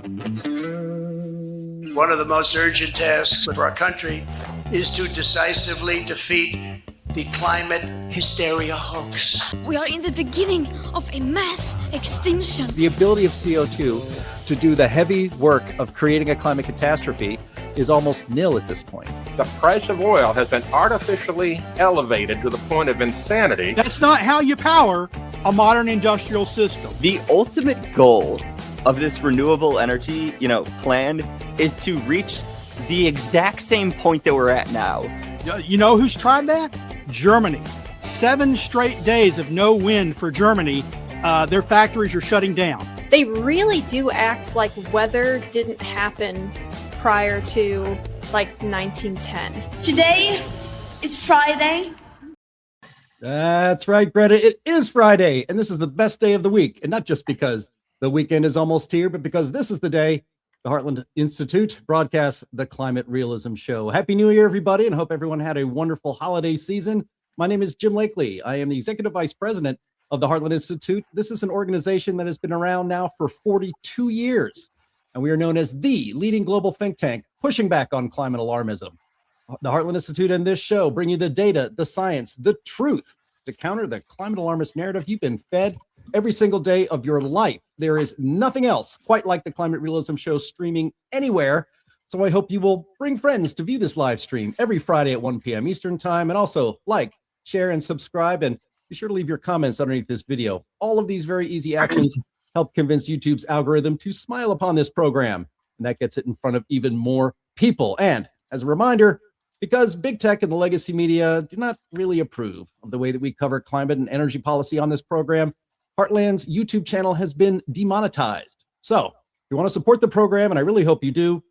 One of the most urgent tasks for our country is to decisively defeat the climate hysteria hoax. We are in the beginning of a mass extinction. The ability of CO2 to do the heavy work of creating a climate catastrophe is almost nil at this point. The price of oil has been artificially elevated to the point of insanity. That's not how you power a modern industrial system. The ultimate goal of this renewable energy, plan is to reach the exact same point that we're at now. You know who's tried that? Germany. 7 straight days of no wind for Germany. Their factories are shutting down. They really do act like weather didn't happen prior to 1910. Today is Friday. That's right, Greta. It is Friday, and this is the best day of the week. And not just because the weekend is almost here, but because this is the day the Heartland Institute broadcasts the Climate Realism Show. Happy New Year, everybody, and hope everyone had a wonderful holiday season. My name is Jim Lakely. I am the Executive Vice President of the Heartland Institute. This is an organization that has been around now for 42 years, and we are known as the leading global think tank pushing back on climate alarmism. The Heartland Institute and this show bring you the data, the science, the truth to counter the climate alarmist narrative you've been fed every single day of your life. There is nothing else quite like the Climate Realism Show streaming anywhere. So I hope you will bring friends to view this live stream every Friday at 1 p.m. Eastern Time. And also like, share, and subscribe. And be sure to leave your comments underneath this video. All of these very easy actions help convince YouTube's algorithm to smile upon this program. And that gets it in front of even more people. And as a reminder, because big tech and the legacy media do not really approve of the way that we cover climate and energy policy on this program, Heartland's YouTube channel has been demonetized. So if you want to support the program, and I really hope you do,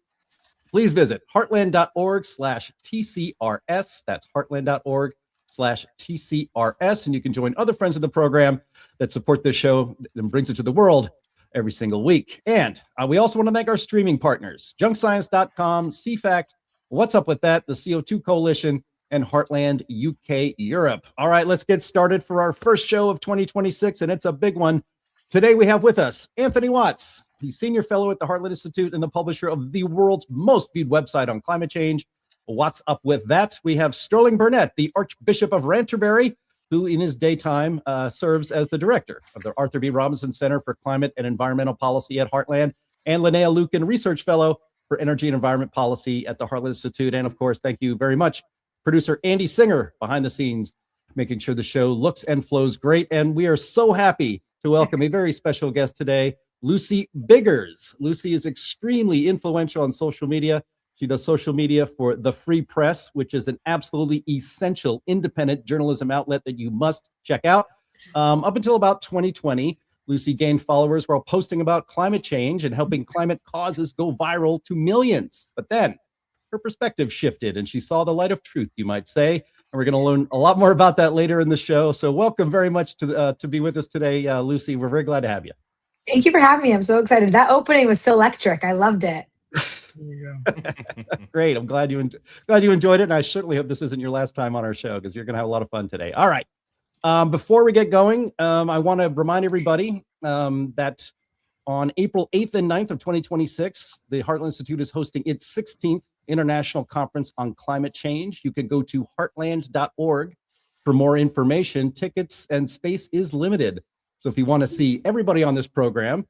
please visit heartland.org/TCRS. That's heartland.org/TCRS. And you can join other friends of the program that support this show and brings it to the world every single week. And we also want to thank our streaming partners, junkscience.com, CFACT, What's Up With That, the CO2 Coalition, and Heartland UK Europe. All right, let's get started for our first show of 2026, and it's a big one. Today we have with us Anthony Watts. He's Senior Fellow at the Heartland Institute and the publisher of the world's most viewed website on climate change, What's Up With That. We have Sterling Burnett, the Archbishop of Canterbury, who in his daytime serves as the director of the Arthur B. Robinson Center for Climate and Environmental Policy at Heartland, and Linnea Lueken, Research Fellow for Energy and Environment Policy at the Heartland Institute. And of course, thank you very much, producer Andy Singer behind the scenes, making sure the show looks and flows great. And we are so happy to welcome a very special guest today, Lucy Biggers. Lucy is extremely influential on social media. She does social media for The Free Press, which is an absolutely essential independent journalism outlet that you must check out. Up until about 2020, Lucy gained followers while posting about climate change and helping climate causes go viral to millions. But then her perspective shifted and she saw the light of truth, you might say. And we're going to learn a lot more about that later in the show. So welcome very much to be with us today, Lucy. We're very glad to have you. Thank you for having me. I'm so excited. That opening was so electric. I loved it. Great. I'm glad you enjoyed it. And I certainly hope this isn't your last time on our show because you're going to have a lot of fun today. All right. Before we get going, I want to remind everybody that on April 8th and 9th of 2026, the Heartland Institute is hosting its 16th International Conference on Climate Change. You can go to heartland.org for more information. Tickets and space is limited. So if you want to see everybody on this program,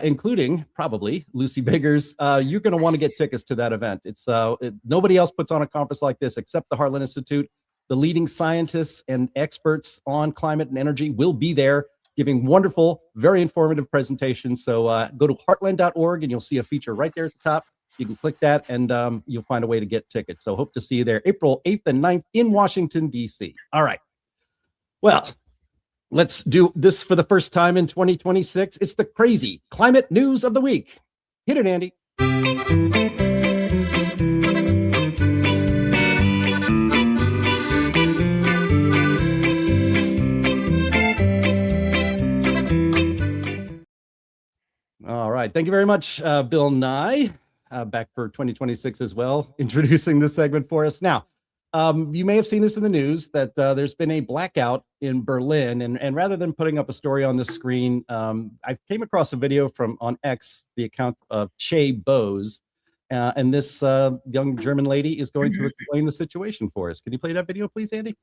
including probably Lucy Biggers, you're going to want to get tickets to that event. It's nobody else puts on a conference like this except the Heartland Institute. The leading scientists and experts on climate and energy will be there giving wonderful, very informative presentations. So go to heartland.org and you'll see a feature right there at the top. You can click that and you'll find a way to get tickets. So hope to see you there April 8th and 9th in Washington, D.C. All right. Well, let's do this for the first time in 2026. It's the crazy climate news of the week. Hit it, Andy. All right. Thank you very much, Bill Nye, back for 2026 as well, introducing this segment for us. Now, You may have seen this in the news that there's been a blackout in Berlin, and rather than putting up a story on the screen, I came across a video from on X, the account of Che Bose, and this young German lady is going to explain the situation for us. Can you play that video, please, Andy?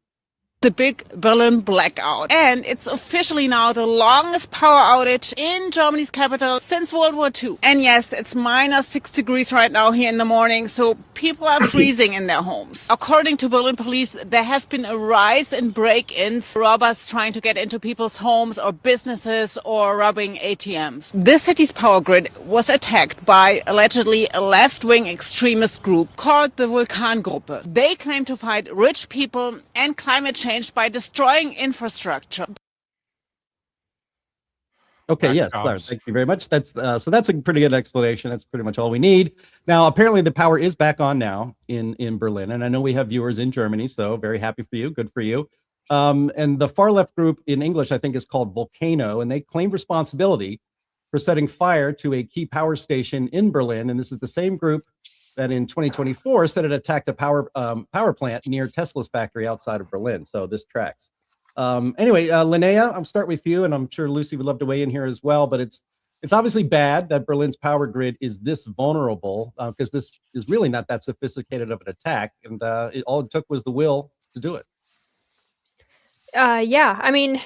The big Berlin blackout. And it's officially now the longest power outage in Germany's capital since World War II. And yes, it's -6 degrees right now here in the morning, so people are freezing in their homes. According to Berlin police, there has been a rise in break-ins, robbers trying to get into people's homes or businesses or robbing ATMs. This city's power grid was attacked by allegedly a left-wing extremist group called the Vulkangruppe. They claim to fight rich people and climate change by destroying infrastructure. Okay, yes, Claire, thank you very much. That's so that's a pretty good explanation. That's pretty much all we need. Now, apparently the power is back on now in Berlin, and I know we have viewers in Germany, so very happy for you. Good for you. And the far left group in English, I think, is called Volcano, and they claim responsibility for setting fire to a key power station in Berlin. And this is the same group that in 2024 said it attacked a power plant near Tesla's factory outside of Berlin. So this tracks. Anyway, Linnea, I'll start with you, and I'm sure Lucy would love to weigh in here as well. But it's obviously bad that Berlin's power grid is this vulnerable because this is really not that sophisticated of an attack, and all it took was the will to do it. Yeah, I mean,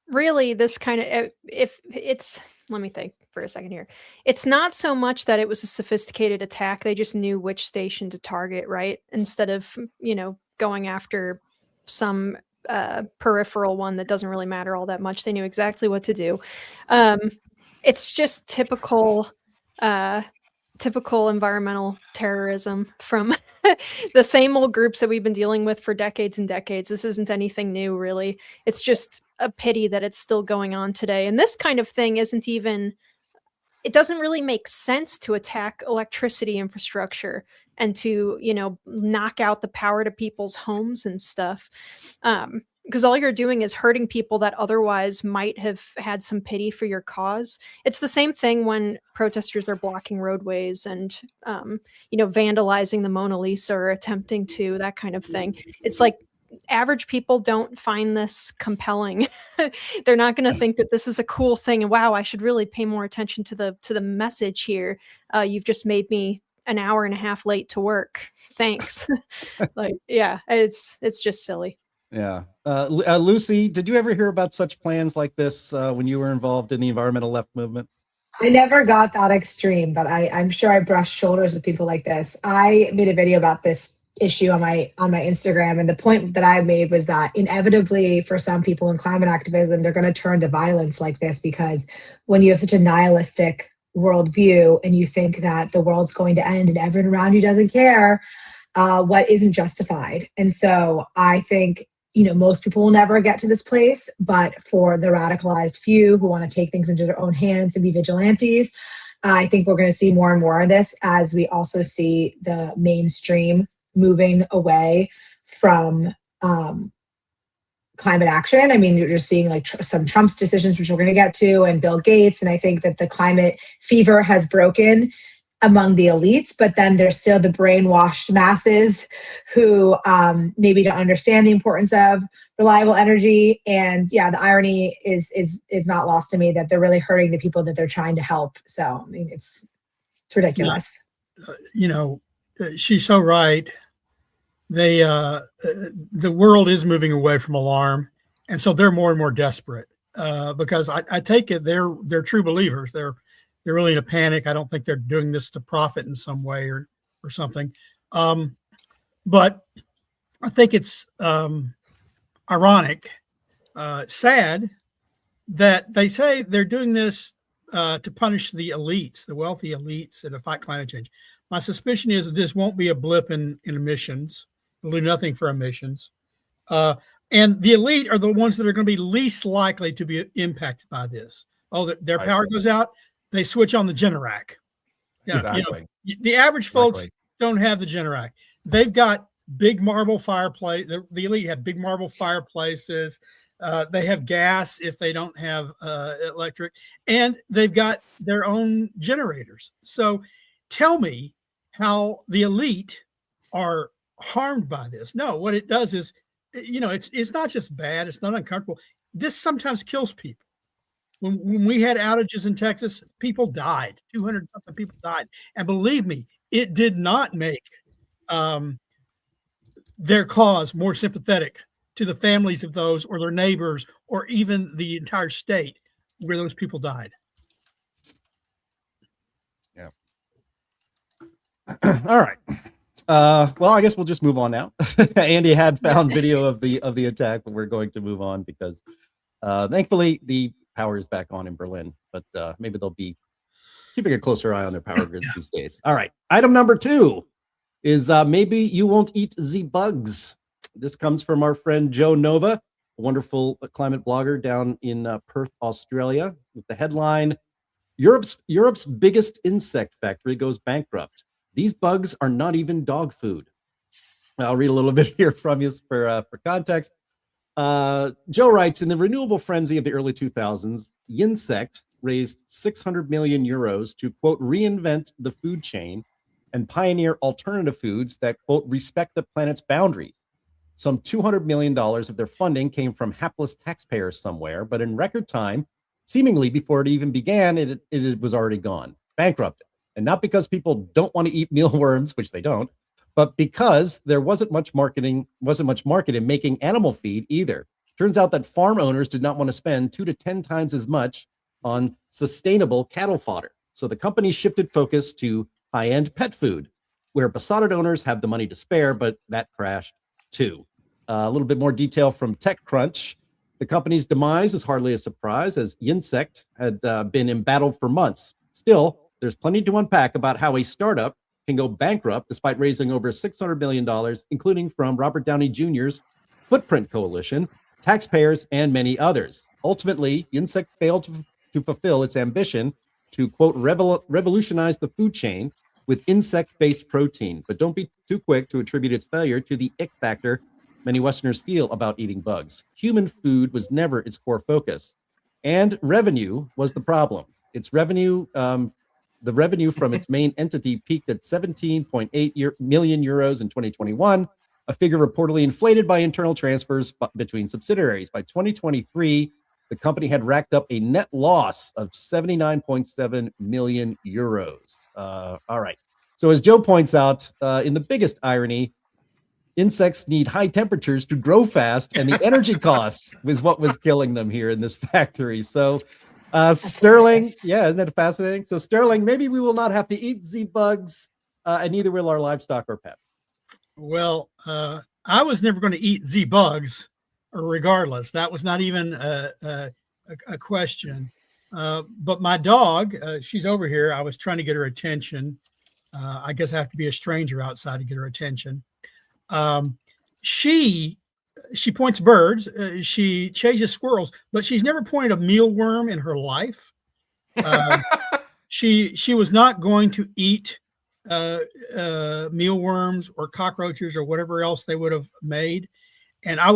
really, this kind of if it's let me think for a second here. It's not so much that it was a sophisticated attack. They just knew which station to target, right? Instead of, going after some peripheral one that doesn't really matter all that much. They knew exactly what to do. It's just typical environmental terrorism from the same old groups that we've been dealing with for decades and decades. This isn't anything new, really. It's just a pity that it's still going on today. And this kind of thing it doesn't really make sense to attack electricity infrastructure and to, knock out the power to people's homes and stuff. Because all you're doing is hurting people that otherwise might have had some pity for your cause. It's the same thing when protesters are blocking roadways and, vandalizing the Mona Lisa or attempting to, that kind of thing. It's like average people don't find this compelling. They're not going to think that this is a cool thing. And wow, I should really pay more attention to the message here. You've just made me an hour and a half late to work. Thanks. It's just silly. Yeah. Lucy, did you ever hear about such plans like this when you were involved in the environmental left movement? I never got that extreme, but I'm sure I brushed shoulders with people like this. I made a video about this issue on my Instagram, and the point that I made was that inevitably for some people in climate activism, they're going to turn to violence like this, because when you have such a nihilistic worldview and you think that the world's going to end and everyone around you doesn't care, what isn't justified. And so I think most people will never get to this place, but for the radicalized few who want to take things into their own hands and be vigilantes, I think we're going to see more and more of this as we also see the mainstream moving away from climate action. I mean, you're just seeing like some Trump's decisions, which we're going to get to, and Bill Gates. And I think that the climate fever has broken among the elites, but then there's still the brainwashed masses who maybe don't understand the importance of reliable energy. And yeah, the irony is not lost to me that they're really hurting the people that they're trying to help. So, I mean, it's ridiculous. She's so right. The world is moving away from alarm, and so they're more and more desperate because I take it they're true believers. They're really in a panic. I don't think they're doing this to profit in some way or something. But I think it's ironic, sad that they say they're doing this to punish the elites, the wealthy elites, and to fight climate change. My suspicion is that this won't be a blip in emissions. It'll do nothing for emissions. And the elite are the ones that are going to be least likely to be impacted by this. Their power goes out, they switch on the Generac. Yeah, exactly. The average folks don't have the Generac. They've got big marble fireplace. The elite have big marble fireplaces. They have gas if they don't have electric, and they've got their own generators. So tell me how the elite are harmed by this. No, what it does is, it's not just bad. It's not uncomfortable. This sometimes kills people. When we had outages in Texas, people died. 200 something people died. And believe me, it did not make their cause more sympathetic to the families of those or their neighbors or even the entire state where those people died. Yeah. All right. Well, I guess we'll just move on now. Andy had found video of the attack, but we're going to move on because thankfully the power is back on in Berlin, but maybe they'll be keeping a closer eye on their power grids these days. All right. Item number 2 is maybe you won't eat the bugs. This comes from our friend Joe Nova, a wonderful climate blogger down in Perth, Australia, with the headline, Europe's biggest insect factory goes bankrupt. These bugs are not even dog food. I'll read a little bit here from you for context. Joe writes, in the renewable frenzy of the early 2000s, Yinsect raised 600 million euros to, quote, reinvent the food chain and pioneer alternative foods that, quote, respect the planet's boundaries. Some $200 million of their funding came from hapless taxpayers somewhere, but in record time, seemingly before it even began, it was already gone, bankrupted. And not because people don't want to eat mealworms, which they don't, but because there wasn't much market in making animal feed either. Turns out that farm owners did not want to spend 2 to 10 times as much on sustainable cattle fodder. So the company shifted focus to high-end pet food, where besotted owners have the money to spare, but that crashed too. A little bit more detail from TechCrunch. The company's demise is hardly a surprise, as Yinsect had been embattled for months. Still, there's plenty to unpack about how a startup can go bankrupt despite raising over $600 million, including from Robert Downey Jr.'s Footprint Coalition, taxpayers, and many others. Ultimately, Yinsect failed to fulfill its ambition to, quote, revolutionize the food chain with insect-based protein. But don't be too quick to attribute its failure to the ick factor many Westerners feel about eating bugs. Human food was never its core focus, and revenue was the problem. Its revenue, the revenue from its main entity peaked at 17.8 million euros in 2021, a figure reportedly inflated by internal transfers between subsidiaries. By 2023, the company had racked up a net loss of 79.7 million euros. All right. So as Joe points out, in the biggest irony, insects need high temperatures to grow fast, and the energy costs was what was killing them here in this factory. So Sterling, yeah, isn't that fascinating? So Sterling, maybe we will not have to eat the bugs, and neither will our livestock or pets. Well, I was never going to eat the bugs, regardless. That was not even a question. But my dog, she's over here. I was trying to get her attention. I guess I have to be a stranger outside to get her attention. She points birds. She chases squirrels, but she's never pointed a mealworm in her life. She was not going to eat mealworms or cockroaches or whatever else they would have made. And I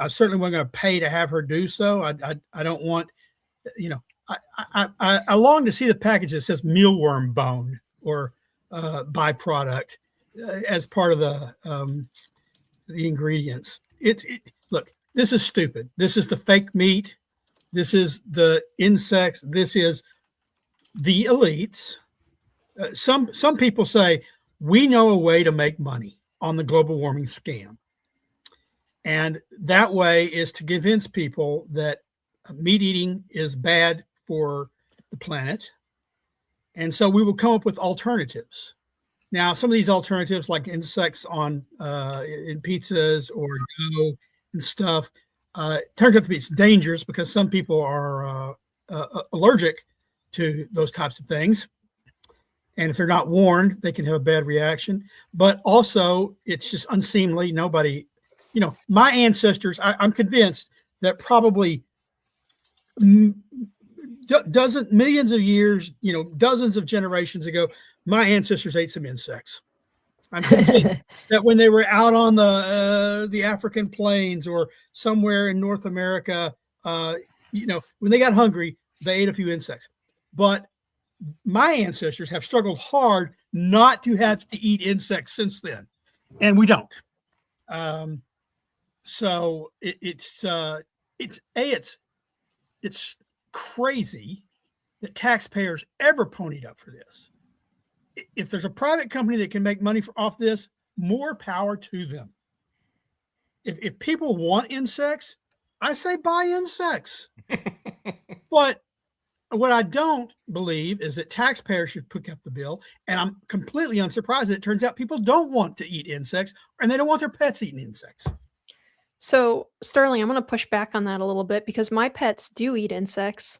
certainly wasn't going to pay to have her do so. I don't want, I long to see the package that says mealworm bone or byproduct as part of the ingredients. Look, this is stupid. This is the fake meat. This is the insects. This is the elites. Some people say we know a way to make money on the global warming scam. And that way is to convince people that meat eating is bad for the planet. And so we will come up with alternatives. Now, some of these alternatives, like insects in pizzas or dough and stuff, turns out to be dangerous because some people are allergic to those types of things. And if they're not warned, they can have a bad reaction. But also, it's just unseemly. Nobody, my ancestors, I'm convinced that probably millions of years, dozens of generations ago, my ancestors ate some insects. I'm convinced that when they were out on the African plains or somewhere in North America, when they got hungry, they ate a few insects. But my ancestors have struggled hard not to have to eat insects since then. and we don't. So it's crazy that taxpayers ever ponied up for this. If there's a private company that can make money off this, more power to them. If people want insects, I say buy insects. But what I don't believe is that taxpayers should pick up the bill. And I'm completely unsurprised that it turns out people don't want to eat insects, and they don't want their pets eating insects. So, Sterling, I'm going to push back on that a little bit because my pets do eat insects.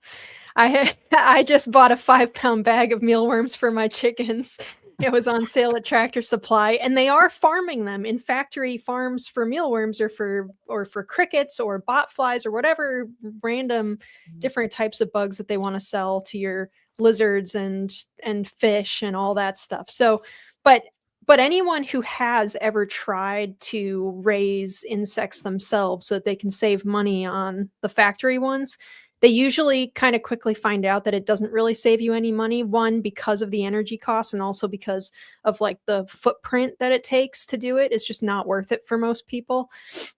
I just bought a 5-pound bag of mealworms for my chickens. It was on sale at Tractor Supply, and they are farming them in factory farms for mealworms or for crickets or botflies or whatever random different types of bugs that they want to sell to your lizards and fish and all that stuff. So, but anyone who has ever tried to raise insects themselves so that they can save money on the factory ones, they usually kind of quickly find out that it doesn't really save you any money. One, because of the energy costs, and also because of like the footprint that it takes to do it. It's just not worth it for most people,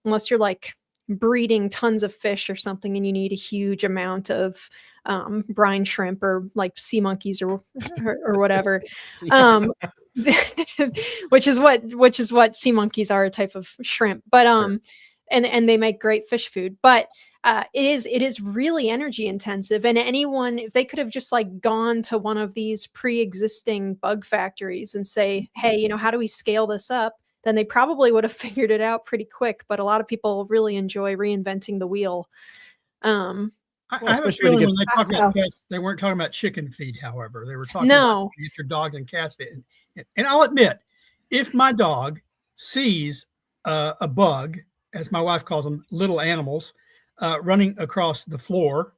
unless you're like breeding tons of fish or something and you need a huge amount of brine shrimp or like sea monkeys or whatever. which is what sea monkeys are, a type of shrimp. But Sure. and they make great fish food. But it is really energy intensive. And anyone, if they could have just like gone to one of these pre-existing bug factories and say, hey, how do we scale this up? Then they probably would have figured it out pretty quick. But a lot of people really enjoy reinventing the wheel. I have a feeling when they talk about pets, they weren't talking about chicken feed, however. They were talking about get your dogs and cats. And I'll admit, if my dog sees a bug, as my wife calls them, little animals, running across the floor,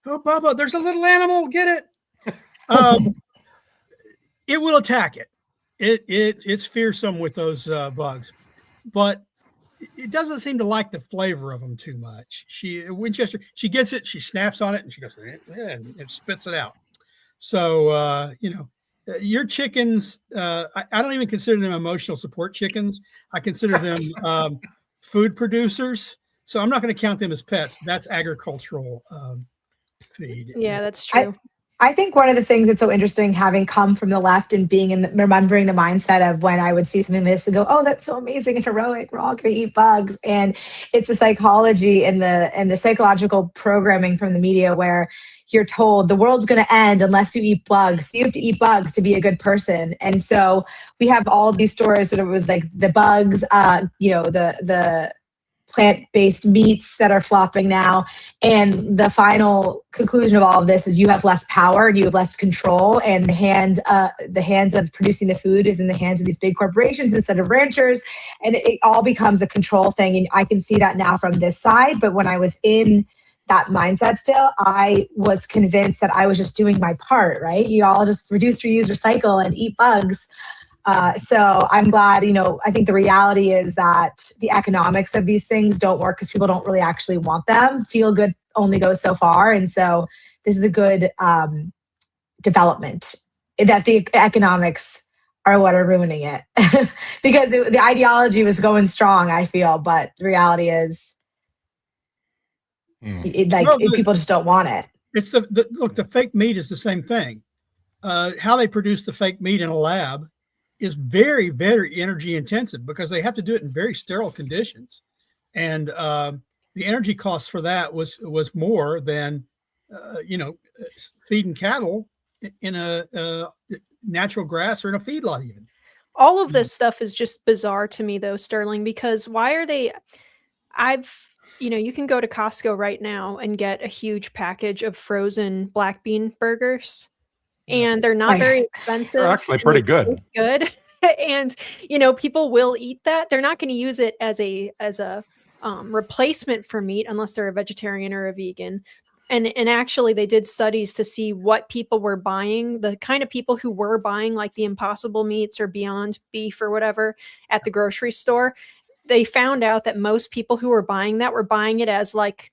oh, Bubba, there's a little animal, get it. It will attack it. It's fearsome with those bugs, but it doesn't seem to like the flavor of them too much. Winchester, she gets it, she snaps on it, and she goes, and spits it out. So, your chickens, I don't even consider them emotional support chickens. I consider them food producers. So I'm not going to count them as pets. That's agricultural feed. Yeah, that's true. I think one of the things that's so interesting, having come from the left and being remembering the mindset of when I would see something like this and go, oh, that's so amazing and heroic. We're all going to eat bugs. And it's the psychology and the psychological programming from the media where you're told the world's going to end unless you eat bugs. You have to eat bugs to be a good person. And so we have all these stories that it was like the bugs, the plant-based meats that are flopping now. And the final conclusion of all of this is you have less power and you have less control, and the hands of producing the food is in the hands of these big corporations instead of ranchers. And it all becomes a control thing. And I can see that now from this side. But when I was in that mindset still, I was convinced that I was just doing my part, right? You all just reduce, reuse, recycle, and eat bugs. So I'm glad, I think the reality is that the economics of these things don't work because people don't really actually want them. Feel good only goes so far. And so this is a good development, that the economics are what are ruining it because the ideology was going strong, I feel, but the reality is people just don't want it. It's the fake meat is the same thing. How they produce the fake meat in a lab is very, very energy intensive because they have to do it in very sterile conditions. And the energy cost for that was more than, feeding cattle in a natural grass or in a feedlot even. All of this stuff is just bizarre to me though, Sterling, because why are they, you can go to Costco right now and get a huge package of frozen black bean burgers. And they're not very expensive. They're actually pretty good. Good. And, people will eat that. They're not going to use it as a replacement for meat unless they're a vegetarian or a vegan. And actually they did studies to see what people were buying, the kind of people who were buying like the Impossible meats or Beyond Beef or whatever at the grocery store. They found out that most people who were buying that were buying it as like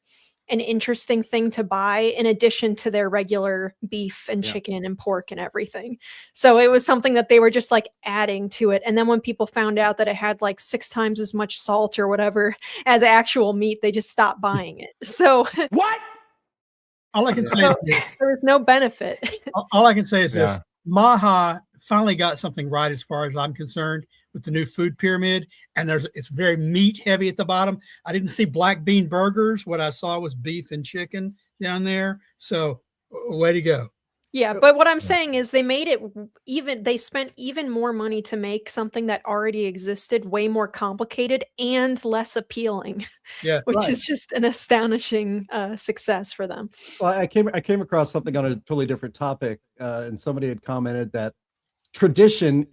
an interesting thing to buy in addition to their regular beef and Yeah. chicken and pork and everything. So it was something that they were just like adding to it. And then when people found out that it had like 6 times as much salt or whatever as actual meat, they just stopped buying it. So What? All I can say is this. there was no benefit. All I can say is this. Yeah. Maha finally got something right as far as I'm concerned with the new food pyramid. And it's very meat heavy at the bottom. I didn't see black bean burgers. What I saw was beef and chicken down there. So way to go. Yeah, but what I'm saying is they made it they spent even more money to make something that already existed way more complicated and less appealing, Yeah. which Right. is just an astonishing success for them. Well, I came across something on a totally different topic, and somebody had commented that tradition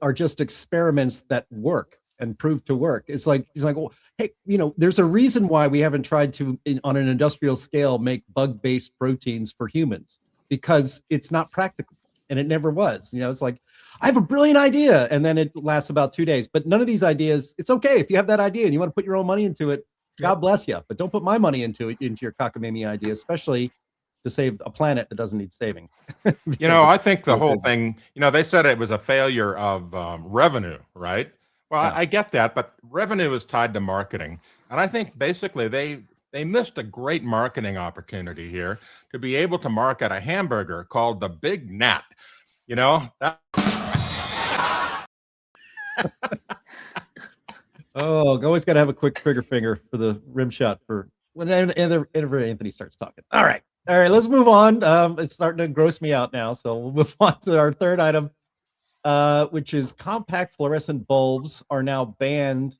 are just experiments that work and prove to work. It's like he's like, well, hey, there's a reason why we haven't tried to, on an industrial scale, make bug-based proteins for humans, because it's not practical, and it never was. It's like, I have a brilliant idea, and then it lasts about 2 days. But none of these ideas, it's okay if you have that idea and you want to put your own money into it. God bless you, but don't put my money into your cockamamie idea, especially to save a planet that doesn't need saving. I think the whole thing, they said it was a failure of revenue, right? Well, Yeah. I get that, but revenue is tied to marketing. And I think basically they missed a great marketing opportunity here to be able to market a hamburger called the Big Nat. Oh, always got to have a quick trigger finger for the rim shot for whenever Anthony starts talking. All right, let's move on. It's starting to gross me out now, so we'll move on to our third item, which is compact fluorescent bulbs are now banned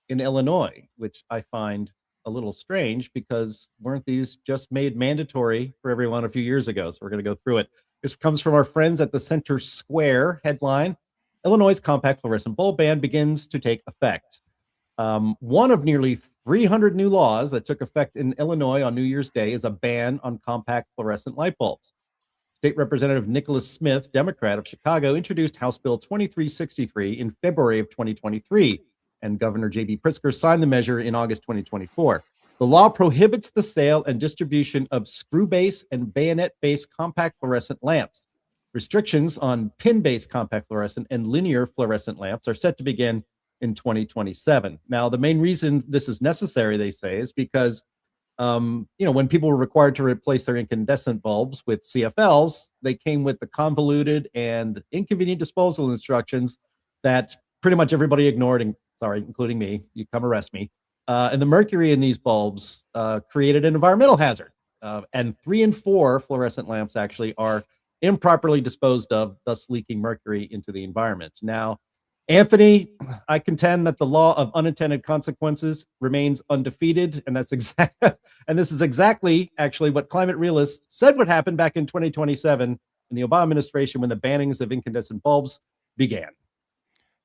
in Illinois, which I find a little strange because weren't these just made mandatory for everyone a few years ago? So we're going to go through it. This comes from our friends at the Center Square headline. Illinois' compact fluorescent bulb ban begins to take effect. One of nearly 300 new laws that took effect in Illinois on New Year's Day is a ban on compact fluorescent light bulbs. State Representative Nicholas Smith, Democrat of Chicago, introduced House Bill 2363 in February of 2023, and Governor J.B. Pritzker signed the measure in August 2024. The law prohibits the sale and distribution of screw-base and bayonet-based compact fluorescent lamps. Restrictions on pin-based compact fluorescent and linear fluorescent lamps are set to begin in 2027. Now, the main reason this is necessary, they say, is because when people were required to replace their incandescent bulbs with CFLs, they came with the convoluted and inconvenient disposal instructions that pretty much everybody ignored, including me. You come arrest me. And the mercury in these bulbs created an environmental hazard. And 3 and 4 fluorescent lamps actually are improperly disposed of, thus leaking mercury into the environment. Now, Anthony, I contend that the law of unintended consequences remains undefeated, and this is exactly actually what climate realists said would happen back in 2027 in the Obama administration when the bannings of incandescent bulbs began.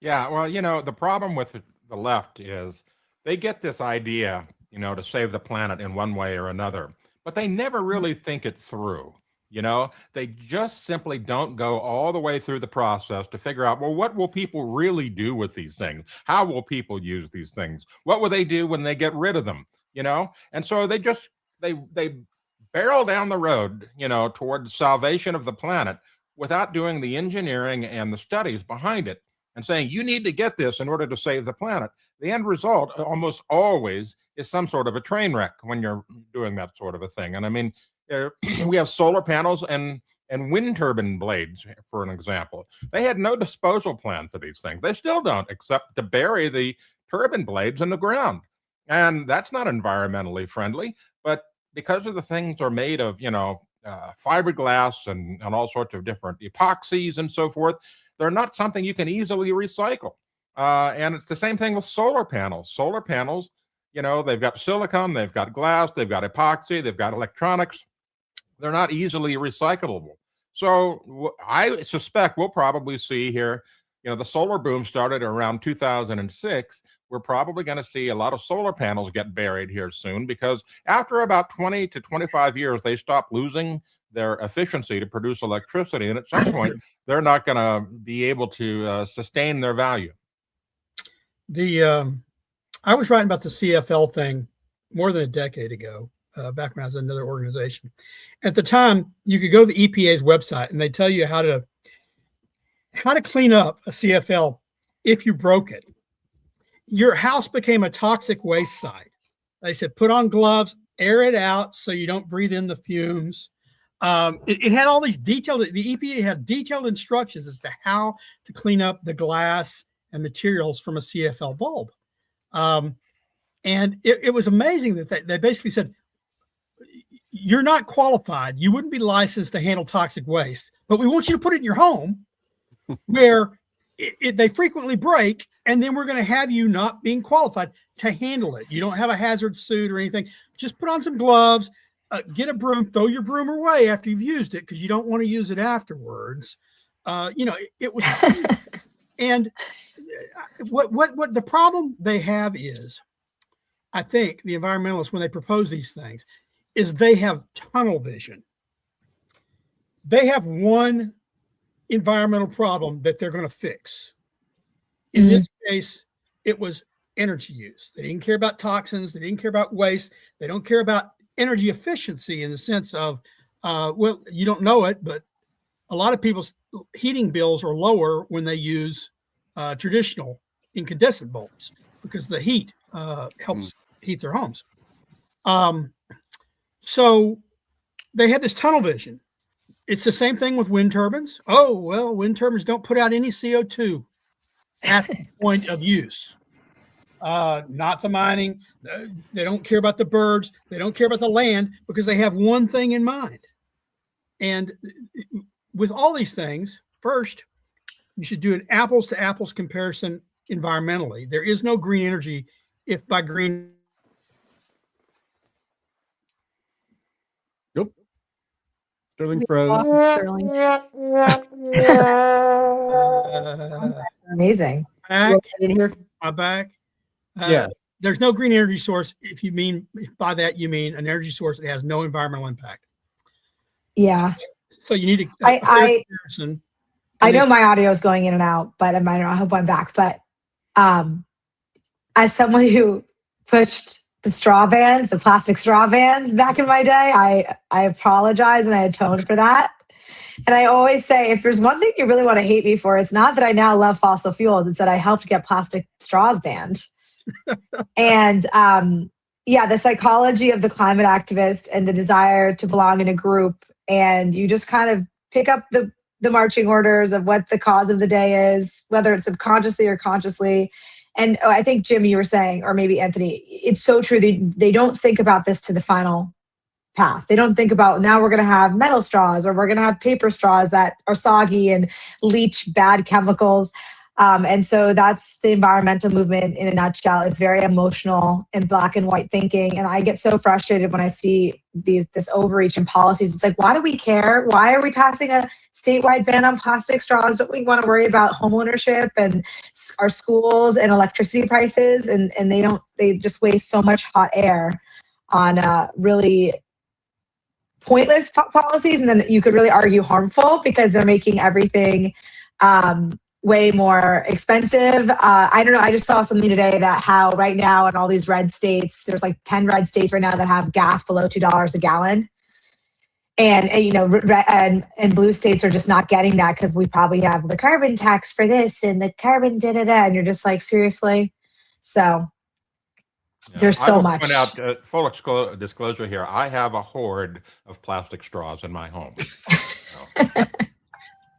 Yeah, well, the problem with the left is they get this idea, to save the planet in one way or another, but they never really think it through. They just simply don't go all the way through the process to figure out, well, what will people really do with these things? How will people use these things? What will they do when they get rid of them? And so they barrel down the road, toward the salvation of the planet without doing the engineering and the studies behind it and saying, you need to get this in order to save the planet. The end result almost always is some sort of a train wreck when you're doing that sort of a thing. And I mean, we have solar panels and wind turbine blades, for an example. They had no disposal plan for these things. They still don't, except to bury the turbine blades in the ground. And that's not environmentally friendly. But because of the things are made of, fiberglass and all sorts of different epoxies and so forth, they're not something you can easily recycle. And it's the same thing with solar panels. Solar panels, they've got silicon, they've got glass, they've got epoxy, they've got electronics. They're not easily recyclable. So I suspect we'll probably see here, the solar boom started around 2006. We're probably going to see a lot of solar panels get buried here soon because after about 20 to 25 years, they stop losing their efficiency to produce electricity. And at some point, they're not going to be able to sustain their value. I was writing about the CFL thing more than a decade ago. back when I was in another organization. At the time, you could go to the EPA's website and they tell you how to clean up a CFL if you broke it. Your house became a toxic waste site. They said, put on gloves, air it out so you don't breathe in the fumes. It had all these the EPA had detailed instructions as to how to clean up the glass and materials from a CFL bulb. And it was amazing that they basically said, you're not qualified. You wouldn't be licensed to handle toxic waste, but we want you to put it in your home where they frequently break, and then we're going to have you not being qualified to handle it. You don't have a hazard suit or anything. Just put on some gloves, get a broom, throw your broom away after you've used it because you don't want to use it afterwards. It was, and what the problem they have is, I think the environmentalists, when they propose these things, is they have tunnel vision. They have one environmental problem that they're going to fix. In this case, it was energy use. They didn't care about toxins. They didn't care about waste. They don't care about energy efficiency in the sense of, well, you don't know it, but a lot of people's heating bills are lower when they use traditional incandescent bulbs because the heat helps heat their homes. So they had this tunnel vision. It's the same thing with wind turbines. Oh, well, wind turbines don't put out any CO2 at the point of use. Not the mining. They don't care about the birds. They don't care about the land because they have one thing in mind. And with all these things, first, you should do an apples to apples comparison environmentally. There is no green energy if by green. Nope. Sterling froze. Sterling. Amazing. Back in here. My back. Yeah. There's no green energy source if by that you mean an energy source that has no environmental impact. Yeah. So you need I comparison. I know my audio is going in and out, but I hope I'm back. But as someone who pushed the straw bans, the plastic straw bans back in my day, I apologize and I atone for that. And I always say, if there's one thing you really want to hate me for, it's not that I now love fossil fuels. It's that I helped get plastic straws banned. And the psychology of the climate activist and the desire to belong in a group, and you just kind of pick up the marching orders of what the cause of the day is, whether it's subconsciously or consciously. And I think, Jim, you were saying, or maybe Anthony, it's so true. They don't think about this to the final path. They don't think about, now we're going to have metal straws or we're going to have paper straws that are soggy and leach bad chemicals. And so that's the environmental movement in a nutshell. It's very emotional and black and white thinking. And I get so frustrated when I see this overreach in policies. It's like, why do we care? Why are we passing a statewide ban on plastic straws? Don't we want to worry about home ownership and our schools and electricity prices? And they just waste so much hot air on really pointless policies. And then you could really argue harmful because they're making everything way more expensive. I don't know. I just saw something today that how right now in all these red states, there's like 10 red states right now that have gas below $2 a gallon. And and blue states are just not getting that because we probably have the carbon tax for this and the carbon da-da-da. And you're just like, seriously? So there's so much. Point out, full disclosure here, I have a hoard of plastic straws in my home.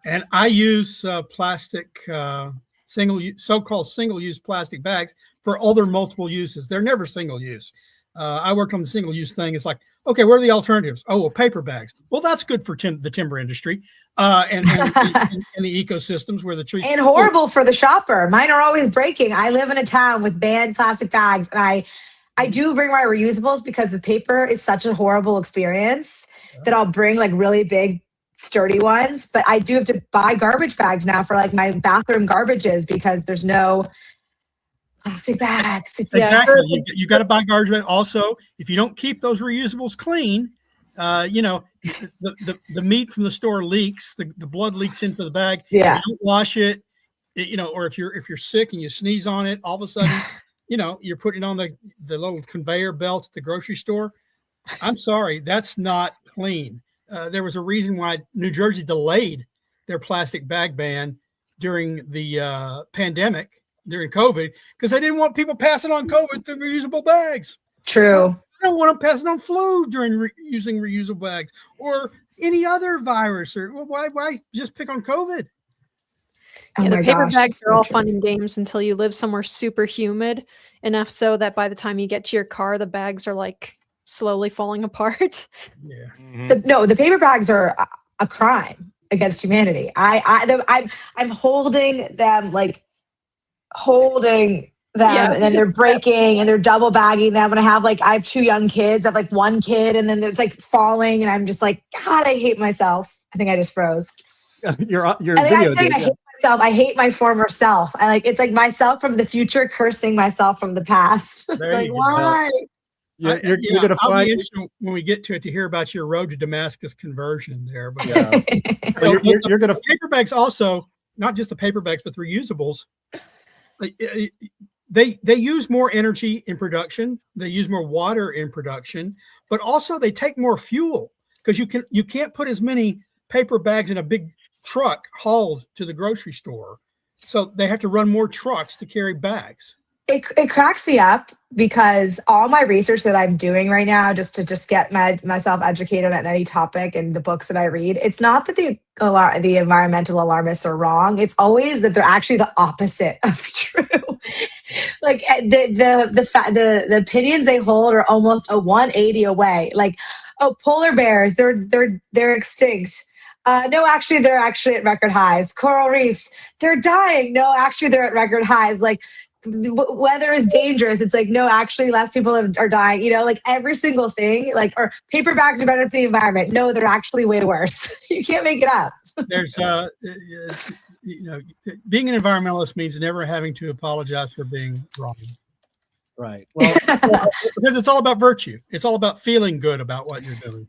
And I use plastic, so-called single-use plastic bags for other multiple uses. They're never single-use. I worked on the single-use thing. It's like, okay, what are the alternatives? Oh, well, paper bags. Well, that's good for the timber industry and the ecosystems where the trees. And horrible for the shopper. Mine are always breaking. I live in a town with banned plastic bags, and I do bring my reusables because the paper is such a horrible experience that I'll bring like really big sturdy ones, but I do have to buy garbage bags now for like my bathroom garbages because there's no plastic bags. Exactly. You got to buy garbage bags. Also, if you don't keep those reusables clean, the meat from the store leaks, the blood leaks into the bag. Yeah. You don't wash it, or if you're sick and you sneeze on it, all of a sudden, you're putting on the little conveyor belt at the grocery store. I'm sorry, that's not clean. There was a reason why New Jersey delayed their plastic bag ban during the pandemic, during COVID, because they didn't want people passing on COVID through reusable bags. True. I don't want them passing on flu during using reusable bags or any other virus. Or why just pick on COVID? Yeah, the paper bags are all so fun true. and games until you live somewhere super humid enough so that by the time you get to your car, the bags are like slowly falling apart. Yeah. The paper bags are a crime against humanity. I'm holding them Yeah. and then they're breaking and they're double bagging them. And I have 2 young kids. I have like 1 kid and then it's like falling and I'm just like, God, I hate myself. I think I just froze. Your I think video. I'm saying I hate myself. I hate my former self. It's like myself from the future cursing myself from the past. There Like, you go. why? You're going to I'll be find. interested when we get to it to hear about your road to Damascus conversion there. But Yeah. Well, you're going to. paper bags also, not just the paper bags, but the reusables. They use more energy in production. They use more water in production, but also they take more fuel because you can't put as many paper bags in a big truck hauled to the grocery store. So they have to run more trucks to carry bags. It cracks me up because all my research that I'm doing right now, just to get myself educated on any topic and the books that I read, it's not that the environmental alarmists are wrong. It's always that they're actually the opposite of true. Like the opinions they hold are almost a 180 away. Like, oh, polar bears, they're extinct. No, actually, they're actually at record highs. Coral reefs, they're dying. No, actually, they're at record highs. Like, weather is dangerous. It's like, no, actually, less people are dying. You know, like every single thing. Like, or paper bags are better for the environment. No, they're actually way worse. You can't make it up. There's, being an environmentalist means never having to apologize for being wrong. Right. Well, because it's all about virtue. It's all about feeling good about what you're doing.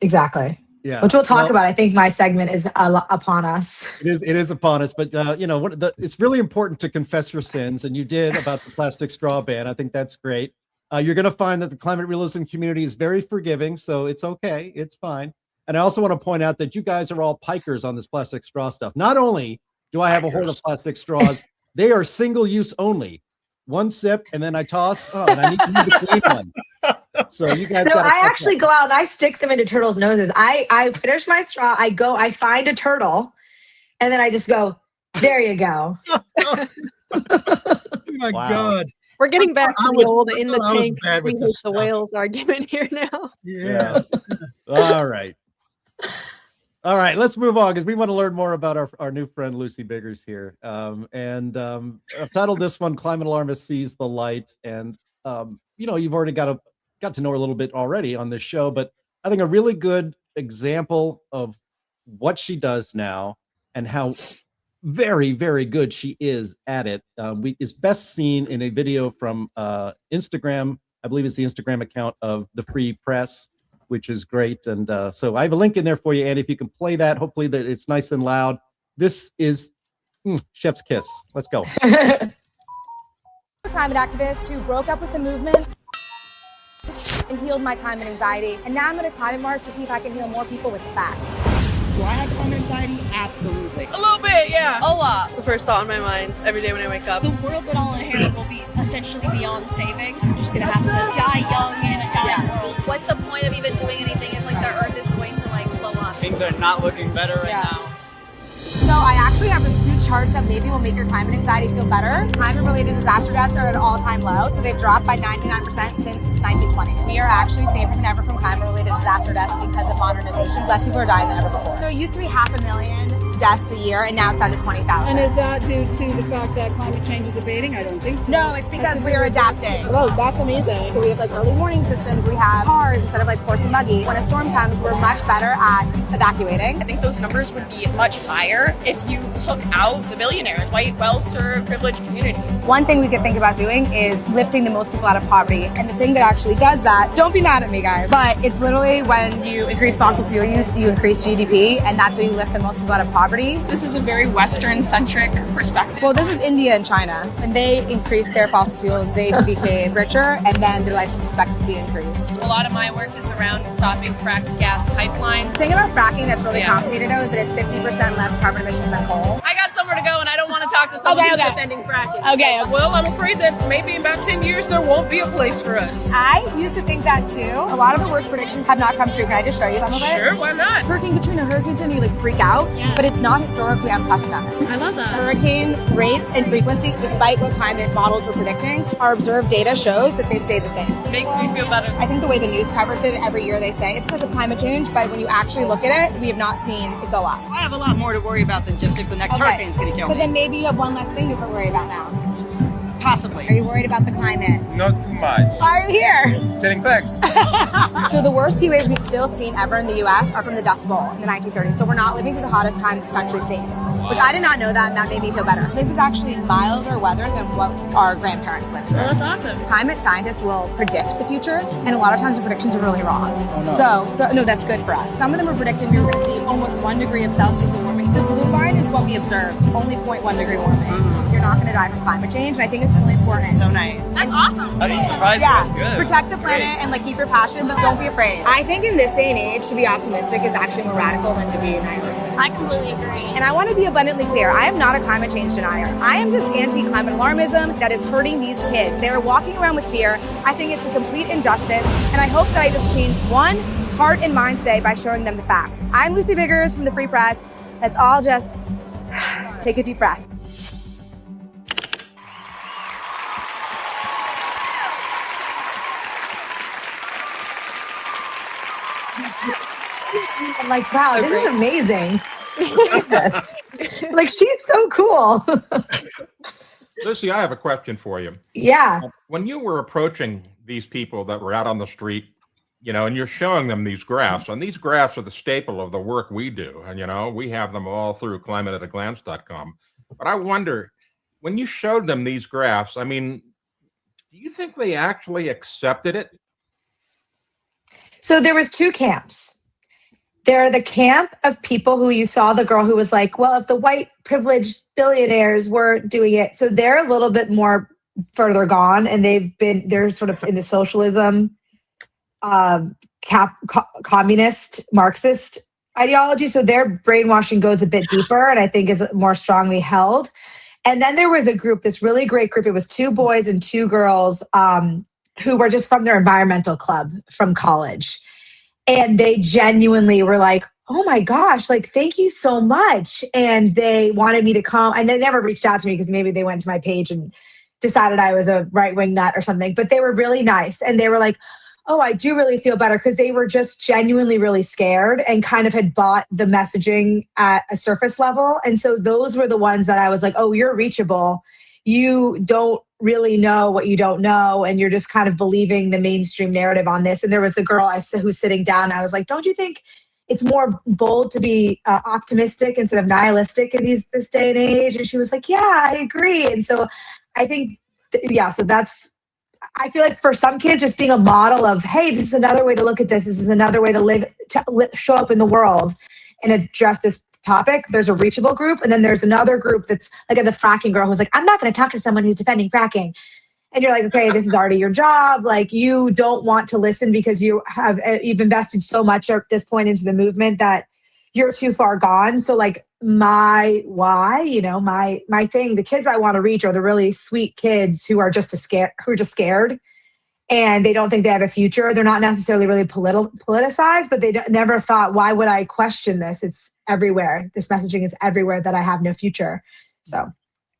Exactly. yeah. Which we'll talk about. I think my segment is upon us. It is upon us, but it's really important to confess your sins, and you did about the plastic straw ban. I think that's great. You're going to find that the climate realism community is very forgiving, so it's okay, it's fine. And I also want to point out that you guys are all pikers on this plastic straw stuff. Not only do I have a hoard of plastic straws, they are single use only. 1 sip, and then I toss. Oh, and I need to clean one. So you guys. No, I actually go out and I stick them into turtles' noses. I finish my straw. I find a turtle, and then I just go, there you go. Oh my God. We're getting back to the old in the I was tank, bad we with hate this the stuff. whales argument here now. Yeah. All right. All right, let's move on because we want to learn more about our new friend Lucy Biggers here. I've titled this one "Climate Alarmist Sees the Light," and you've already got to know her a little bit already on this show, but I think a really good example of what she does now and how very, very good she is at it is best seen in a video from Instagram. I believe it's the Instagram account of the Free Press, which is great. And so I have a link in there for you, Andy. If you can play that, hopefully that it's nice and loud. This is chef's kiss. Let's go. Climate activist who broke up with the movement and healed my climate anxiety. And now I'm at a climate march to see if I can heal more people with the facts. Do I have climate anxiety? Absolutely. A little bit, yeah. A lot. It's the first thought on my mind every day when I wake up. The world that I'll inherit will be essentially beyond saving. I'm just gonna have to die young in a dying world. What's the point of even doing anything if like the earth is going to like blow up? Things are not looking better right now. So I actually have a few charts that maybe will make your climate anxiety feel better. Climate-related disaster deaths are at an all-time low, so they've dropped by 99% since 1920. We are actually safer than ever from climate-related disaster deaths because of modernization. Less people are dying than ever before. So it used to be 500,000 deaths a year, and now it's down to 20,000. And is that due to the fact that climate change is abating? I don't think so. No, it's because we are adapting. Oh, that's amazing. So we have like early warning systems. We have cars instead of like horse and buggy. When a storm comes, we're much better at evacuating. I think those numbers would be much higher if you took out the billionaires, white, well-served, privileged communities. One thing we could think about doing is lifting the most people out of poverty. And the thing that actually does that, don't be mad at me guys, but it's literally when you increase fossil fuel use, you increase GDP, and that's how you lift the most people out of poverty. poverty. This is a very Western-centric perspective. Well, this is India and China, and they increased their fossil fuels. They became richer, and then their life expectancy increased. A lot of my work is around stopping fracked gas pipelines. The thing about fracking that's really complicated, though, is that it's 50% less carbon emissions than coal. I got somewhere to go, and I don't want to talk to someone who's defending fracking. Okay. Well, I'm afraid that maybe in about 10 years there won't be a place for us. I used to think that too. A lot of the worst predictions have not come true. Can I just show you some of it? Sure, why not? Hurricane Katrina, Hurricane Sandy, you like freak out, but it's not historically unprecedented. I love that. Hurricane rates and frequencies, despite what climate models were predicting, our observed data shows that they've stayed the same. It makes me feel better. I think the way the news covers it every year, they say it's because of climate change, but when you actually look at it, we have not seen it go up. I have a lot more to worry about than just if the next hurricane's going to kill me. But then maybe you have one less thing you can worry about now. Possibly. Are you worried about the climate? Not too much. Why are you here? Selling facts. So the worst heat waves we've still seen ever in the U.S. are from the Dust Bowl in the 1930s. So we're not living through the hottest time this country's seen, which I did not know that, and that made me feel better. This is actually milder weather than what our grandparents lived through. Well, that's awesome. Climate scientists will predict the future, and a lot of times the predictions are really wrong. So no, that's good for us. Some of them are predicting we were going to see almost 1 degree of Celsius of warming. The blue line is what we observed, only 0.1 degree warming. You're not going to die from climate change, and I think it's really important. So nice. That's awesome. I'm surprised. Yeah, Good. protect the planet and like keep your passion, but don't be afraid. I think in this day and age, to be optimistic is actually more radical than to be nihilistic. I completely agree. And I want to be abundantly clear. I am not a climate change denier. I am just anti-climate alarmism that is hurting these kids. They are walking around with fear. I think it's a complete injustice, and I hope that I just changed one heart and mind today by showing them the facts. I'm Lucy Biggers from the Free Press. Let's all just take a deep breath. I'm like, wow, this is amazing. Yes. Like, she's so cool. Lucy, I have a question for you. Yeah. When you were approaching these people that were out on the street, and you're showing them these graphs, and these graphs are the staple of the work we do. And, we have them all through climateataglance.com. But I wonder, when you showed them these graphs, I mean, do you think they actually accepted it? So there was two camps. There are the camp of people who you saw the girl who was like, well, if the white privileged billionaires were doing it, so they're a little bit more further gone, and they're sort of in the socialism, communist, Marxist ideology. So their brainwashing goes a bit deeper, and I think is more strongly held. And then there was a group, this really great group. It was 2 boys and 2 girls who were just from their environmental club from college. And they genuinely were like, oh my gosh, like, thank you so much. And they wanted me to come. And they never reached out to me because maybe they went to my page and decided I was a right-wing nut or something. But they were really nice. And they were like, oh, I do really feel better, because they were just genuinely really scared and kind of had bought the messaging at a surface level. And so those were the ones that I was like, oh, you're reachable. You don't really know what you don't know, and you're just kind of believing the mainstream narrative on this. And there was the girl who's sitting down, and I was like, don't you think it's more bold to be optimistic instead of nihilistic in this day and age? And she was like, yeah, I agree. And so I think, so that's, I feel like for some kids, just being a model of, hey, this is another way to look at this. This is another way to show up in the world and address this topic. There's a reachable group. And then there's another group that's like the fracking girl who's like, I'm not going to talk to someone who's defending fracking. And you're like, okay, this is already your job. Like, you don't want to listen because you've invested so much at this point into the movement that you're too far gone. So like my thing, the kids I want to reach are the really sweet kids who are just scared and they don't think they have a future. They're not necessarily really politicized, but they never thought, why would I question this? It's everywhere. This messaging is everywhere that I have no future. So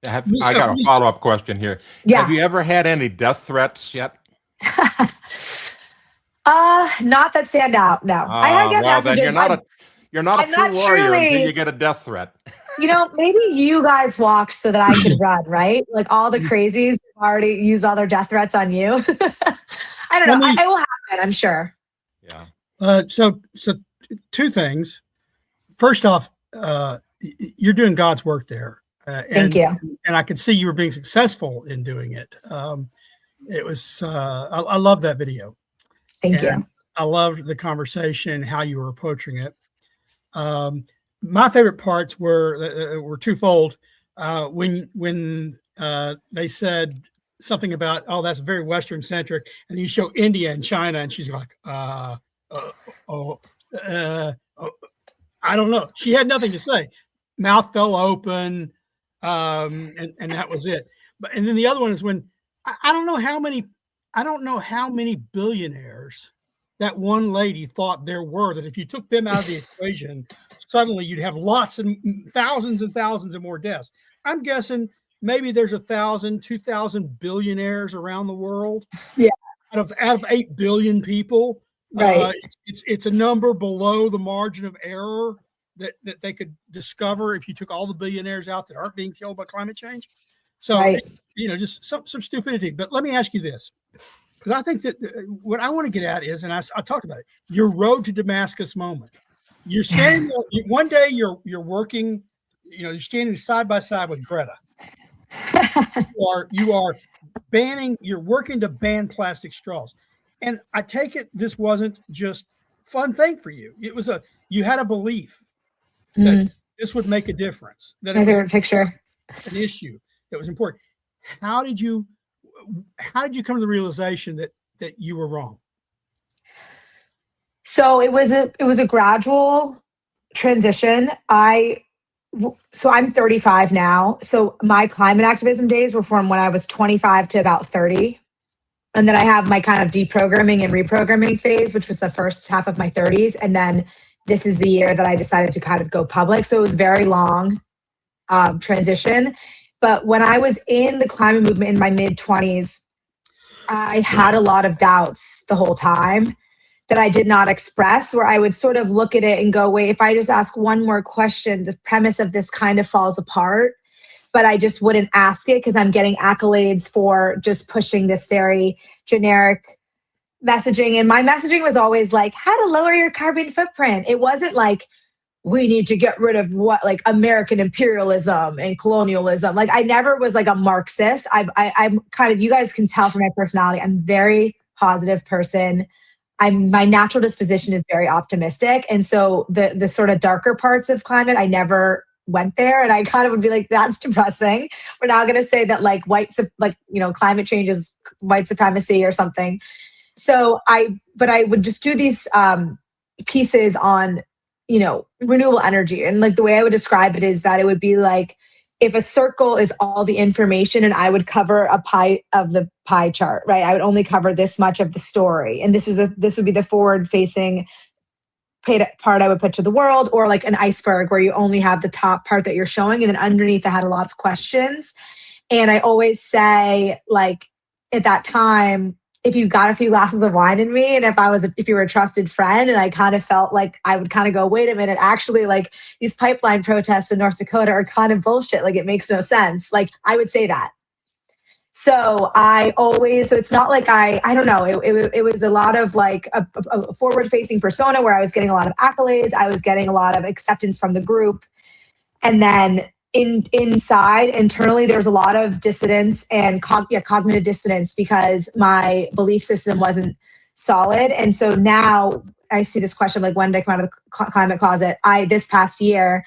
I got a follow-up question here. Yeah. Have you ever had any death threats yet? Not that stand out. No. I get messages. Then you're not a true warrior until you get a death threat. Maybe you guys walked so that I could run, right? Like all the crazies already used all their death threats on you. I don't know. It will happen, I'm sure. Yeah. So 2 things. First off, you're doing God's work there. Thank you. And I could see you were being successful in doing it. It was, I love that video. Thank you. I loved the conversation, how you were approaching it. my favorite parts were twofold. When they said something about, oh, that's very Western centric, and you show India and China, and she's like, I don't know. She had nothing to say. Mouth fell open, and that was it. And then the other one is when I don't know how many billionaires that one lady thought there were, that if you took them out of the equation, suddenly you'd have lots and thousands of more deaths. I'm guessing maybe there's 1,000, 2,000 billionaires around the world. Yeah. Out of 8 billion people. Right. It's a number below the margin of error that they could discover if you took all the billionaires out that aren't being killed by climate change. So, Right. Just some stupidity. But let me ask you this, because I think that what I want to get at is, and I talked about it, your road to Damascus moment. You're saying one day you're working, you're standing side by side with Greta. You are you're working to ban plastic straws. And I take it this wasn't just a fun thing for you. You had a belief that this would make a difference. That My favorite picture. An issue that was important. How did you come to the realization that you were wrong? So it was a gradual transition. So I'm 35 now. So my climate activism days were from when I was 25 to about 30. And then I have my kind of deprogramming and reprogramming phase, which was the first half of my 30s. And then this is the year that I decided to kind of go public. So it was very long transition. But when I was in the climate movement in my mid-20s, I had a lot of doubts the whole time that I did not express, where I would sort of look at it and go, wait, if I just ask one more question, the premise of this kind of falls apart. But I just wouldn't ask it because I'm getting accolades for just pushing this very generic messaging. And my messaging was always like, how to lower your carbon footprint. It wasn't like, we need to get rid of like American imperialism and colonialism. Like I never was like a Marxist. I'm kind of, you guys can tell from my personality, I'm a very positive person. My natural disposition is very optimistic. And so the sort of darker parts of climate, I never went there. And I kind of would be like, that's depressing. We're now going to say that like climate change is white supremacy or something. So I would just do these pieces on, renewable energy. And like the way I would describe it is that it would be like, if a circle is all the information and I would cover a pie of the pie chart, right? I would only cover this much of the story. And this would be the forward facing part I would put to the world, or like an iceberg where you only have the top part that you're showing. And then underneath I had a lot of questions. And I always say, like, at that time, if you got a few glasses of wine in me, and if you were a trusted friend, and I kind of felt like I would kind of go, wait a minute, actually, like these pipeline protests in North Dakota are kind of bullshit. Like it makes no sense. Like I would say that. So it's not like I don't know. It was a lot of like a forward facing persona where I was getting a lot of accolades. I was getting a lot of acceptance from the group. And then internally, there was a lot of dissidence and cognitive dissonance because my belief system wasn't solid. And so now I see this question, like, when did I come out of the climate closet? This past year,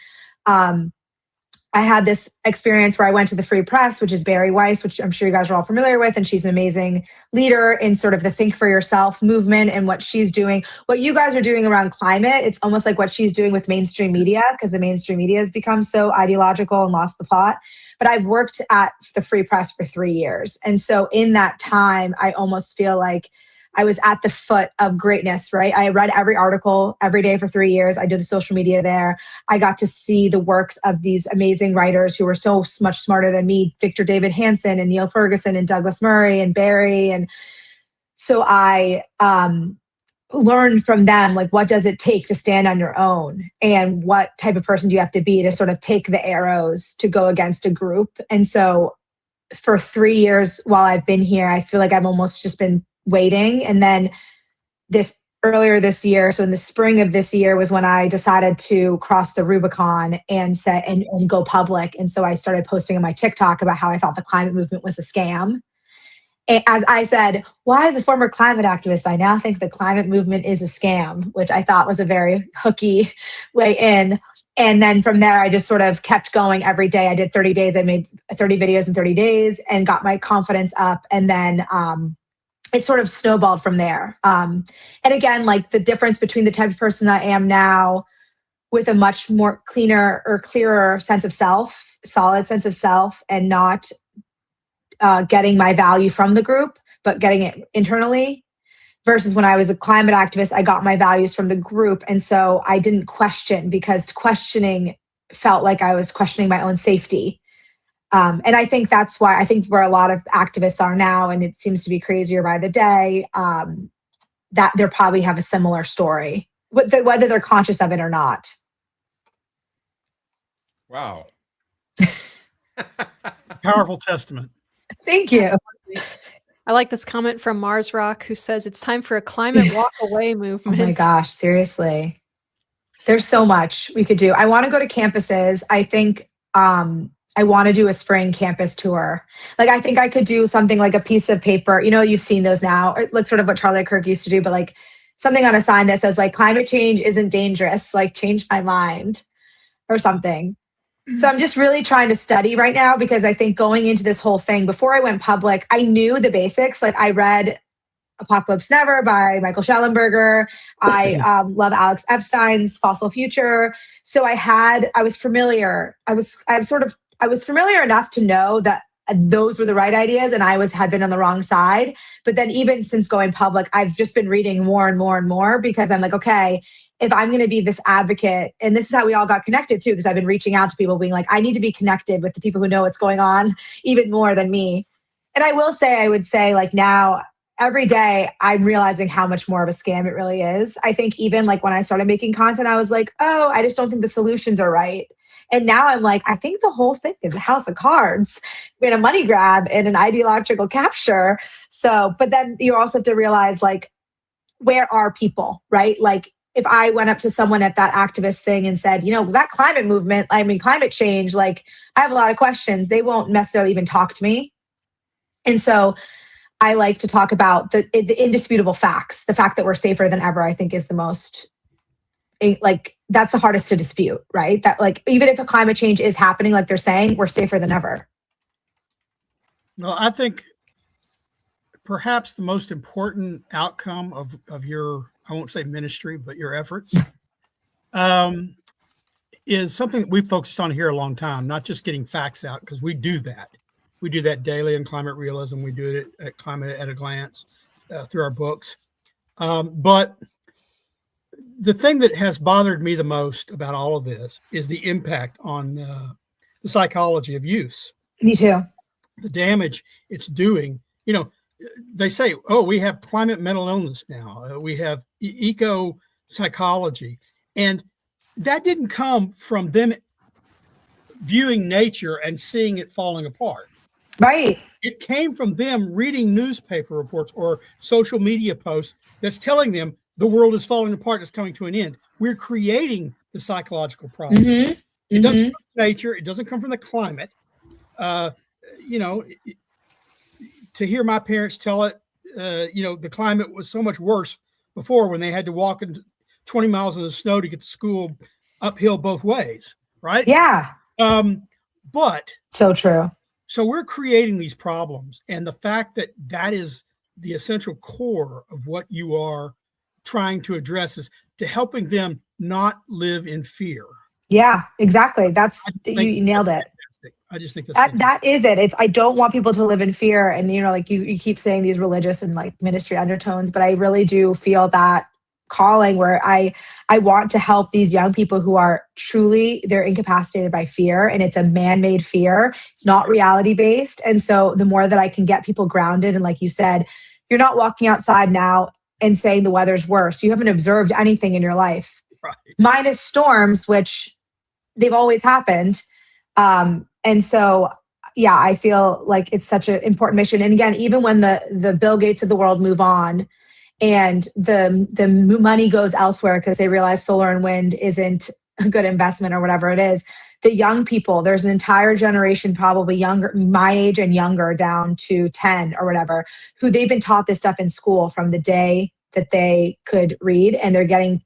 I had this experience where I went to the Free Press, which is Bari Weiss, which I'm sure you guys are all familiar with. And she's an amazing leader in sort of the Think for Yourself movement and what she's doing. What you guys are doing around climate, it's almost like what she's doing with mainstream media, because the mainstream media has become so ideological and lost the plot. But I've worked at the Free Press for 3 years. And so in that time, I almost feel like I was at the foot of greatness, right? I read every article every day for 3 years. I did the social media there. I got to see the works of these amazing writers who were so much smarter than me, Victor David Hanson and Neil Ferguson and Douglas Murray and Barry. And so I learned from them, like, what does it take to stand on your own? And what type of person do you have to be to sort of take the arrows to go against a group? And so for 3 years while I've been here, I feel like I've almost just been waiting. And then earlier this year, so in the spring of this year, was when I decided to cross the Rubicon and go public. And so I started posting on my TikTok about how I thought the climate movement was a scam. And as I said, why, as a former climate activist, I now think the climate movement is a scam, which I thought was a very hooky way in. And then from there, I just sort of kept going every day. I did 30 days. I made 30 videos in 30 days and got my confidence up. And then it sort of snowballed from there. And again, like the difference between the type of person that I am now with a much more cleaner or clearer sense of self, solid sense of self, and not getting my value from the group, but getting it internally. Versus when I was a climate activist, I got my values from the group. And so I didn't question, because questioning felt like I was questioning my own safety. And I think that's why I think where a lot of activists are now, and it seems to be crazier by the day, that they probably have a similar story, whether they're conscious of it or not. Wow. Powerful testament. Thank you. I like this comment from Mars Rock, who says it's time for a climate walk away movement. Oh my gosh, seriously. There's so much we could do. I want to go to campuses. I think I want to do a spring campus tour. Like, I think I could do something like a piece of paper. You know, you've seen those now. It looks sort of what Charlie Kirk used to do, but like something on a sign that says like climate change isn't dangerous, like change my mind or something. So I'm just really trying to study right now, because I think going into this whole thing, before I went public, I knew the basics. Like I read Apocalypse Never by Michael Schellenberger. I love Alex Epstein's Fossil Future. So I was familiar. I was familiar enough to know that those were the right ideas and had been on the wrong side. But then even since going public, I've just been reading more and more and more, because I'm like, okay, if I'm going to be this advocate, and this is how we all got connected too, because I've been reaching out to people being like, I need to be connected with the people who know what's going on even more than me. And I would say like now, every day I'm realizing how much more of a scam it really is. I think even like when I started making content, I was like, oh, I just don't think the solutions are right. And now I'm like, I think the whole thing is a house of cards and a money grab and an ideological capture. So, but then you also have to realize like, where are people, right? Like if I went up to someone at that activist thing and said, you know, that climate movement, climate change, like I have a lot of questions, they won't necessarily even talk to me. And so I like to talk about the indisputable facts. The fact that we're safer than ever, I think, is the most, like, that's the hardest to dispute, right? That like, even if a climate change is happening, like they're saying, we're safer than ever. Well, I think perhaps the most important outcome of your, I won't say ministry, but your efforts, is something that we've focused on here a long time, not just getting facts out, because we do that. We do that daily in Climate Realism. We do it at Climate at a Glance through our books. But the thing that has bothered me the most about all of this is the impact on the psychology of use. Me too. The damage it's doing. You know, they say, oh, we have climate mental illness now. We have eco psychology. And that didn't come from them viewing nature and seeing it falling apart. Right. It came from them reading newspaper reports or social media posts that's telling them the world is falling apart, it's coming to an end. We're creating the psychological problem. Mm-hmm. It doesn't come from nature. It doesn't come from the climate. You know, to hear my parents tell it, you know, the climate was so much worse before when they had to walk 20 miles in the snow to get to school uphill both ways, right? Yeah. But so true. So we're creating these problems, and the fact that that is the essential core of what you are trying to address is to helping them not live in fear. Yeah, exactly. You nailed it. I just think that is it. I don't want people to live in fear. And, you know, like you keep saying these religious and like ministry undertones, but I really do feel that calling where I want to help these young people who are truly, they're incapacitated by fear, and it's a man-made fear. It's not reality-based. And so the more that I can get people grounded, and like you said, you're not walking outside now and saying the weather's worse. You haven't observed anything in your life, right? Minus storms, which they've always happened. And so, yeah, I feel like it's such an important mission. And again, even when the Bill Gates of the world move on and the money goes elsewhere because they realize solar and wind isn't a good investment or whatever it is, the young people, there's an entire generation, probably younger, my age and younger, down to 10 or whatever, who they've been taught this stuff in school from the day that they could read, and they're getting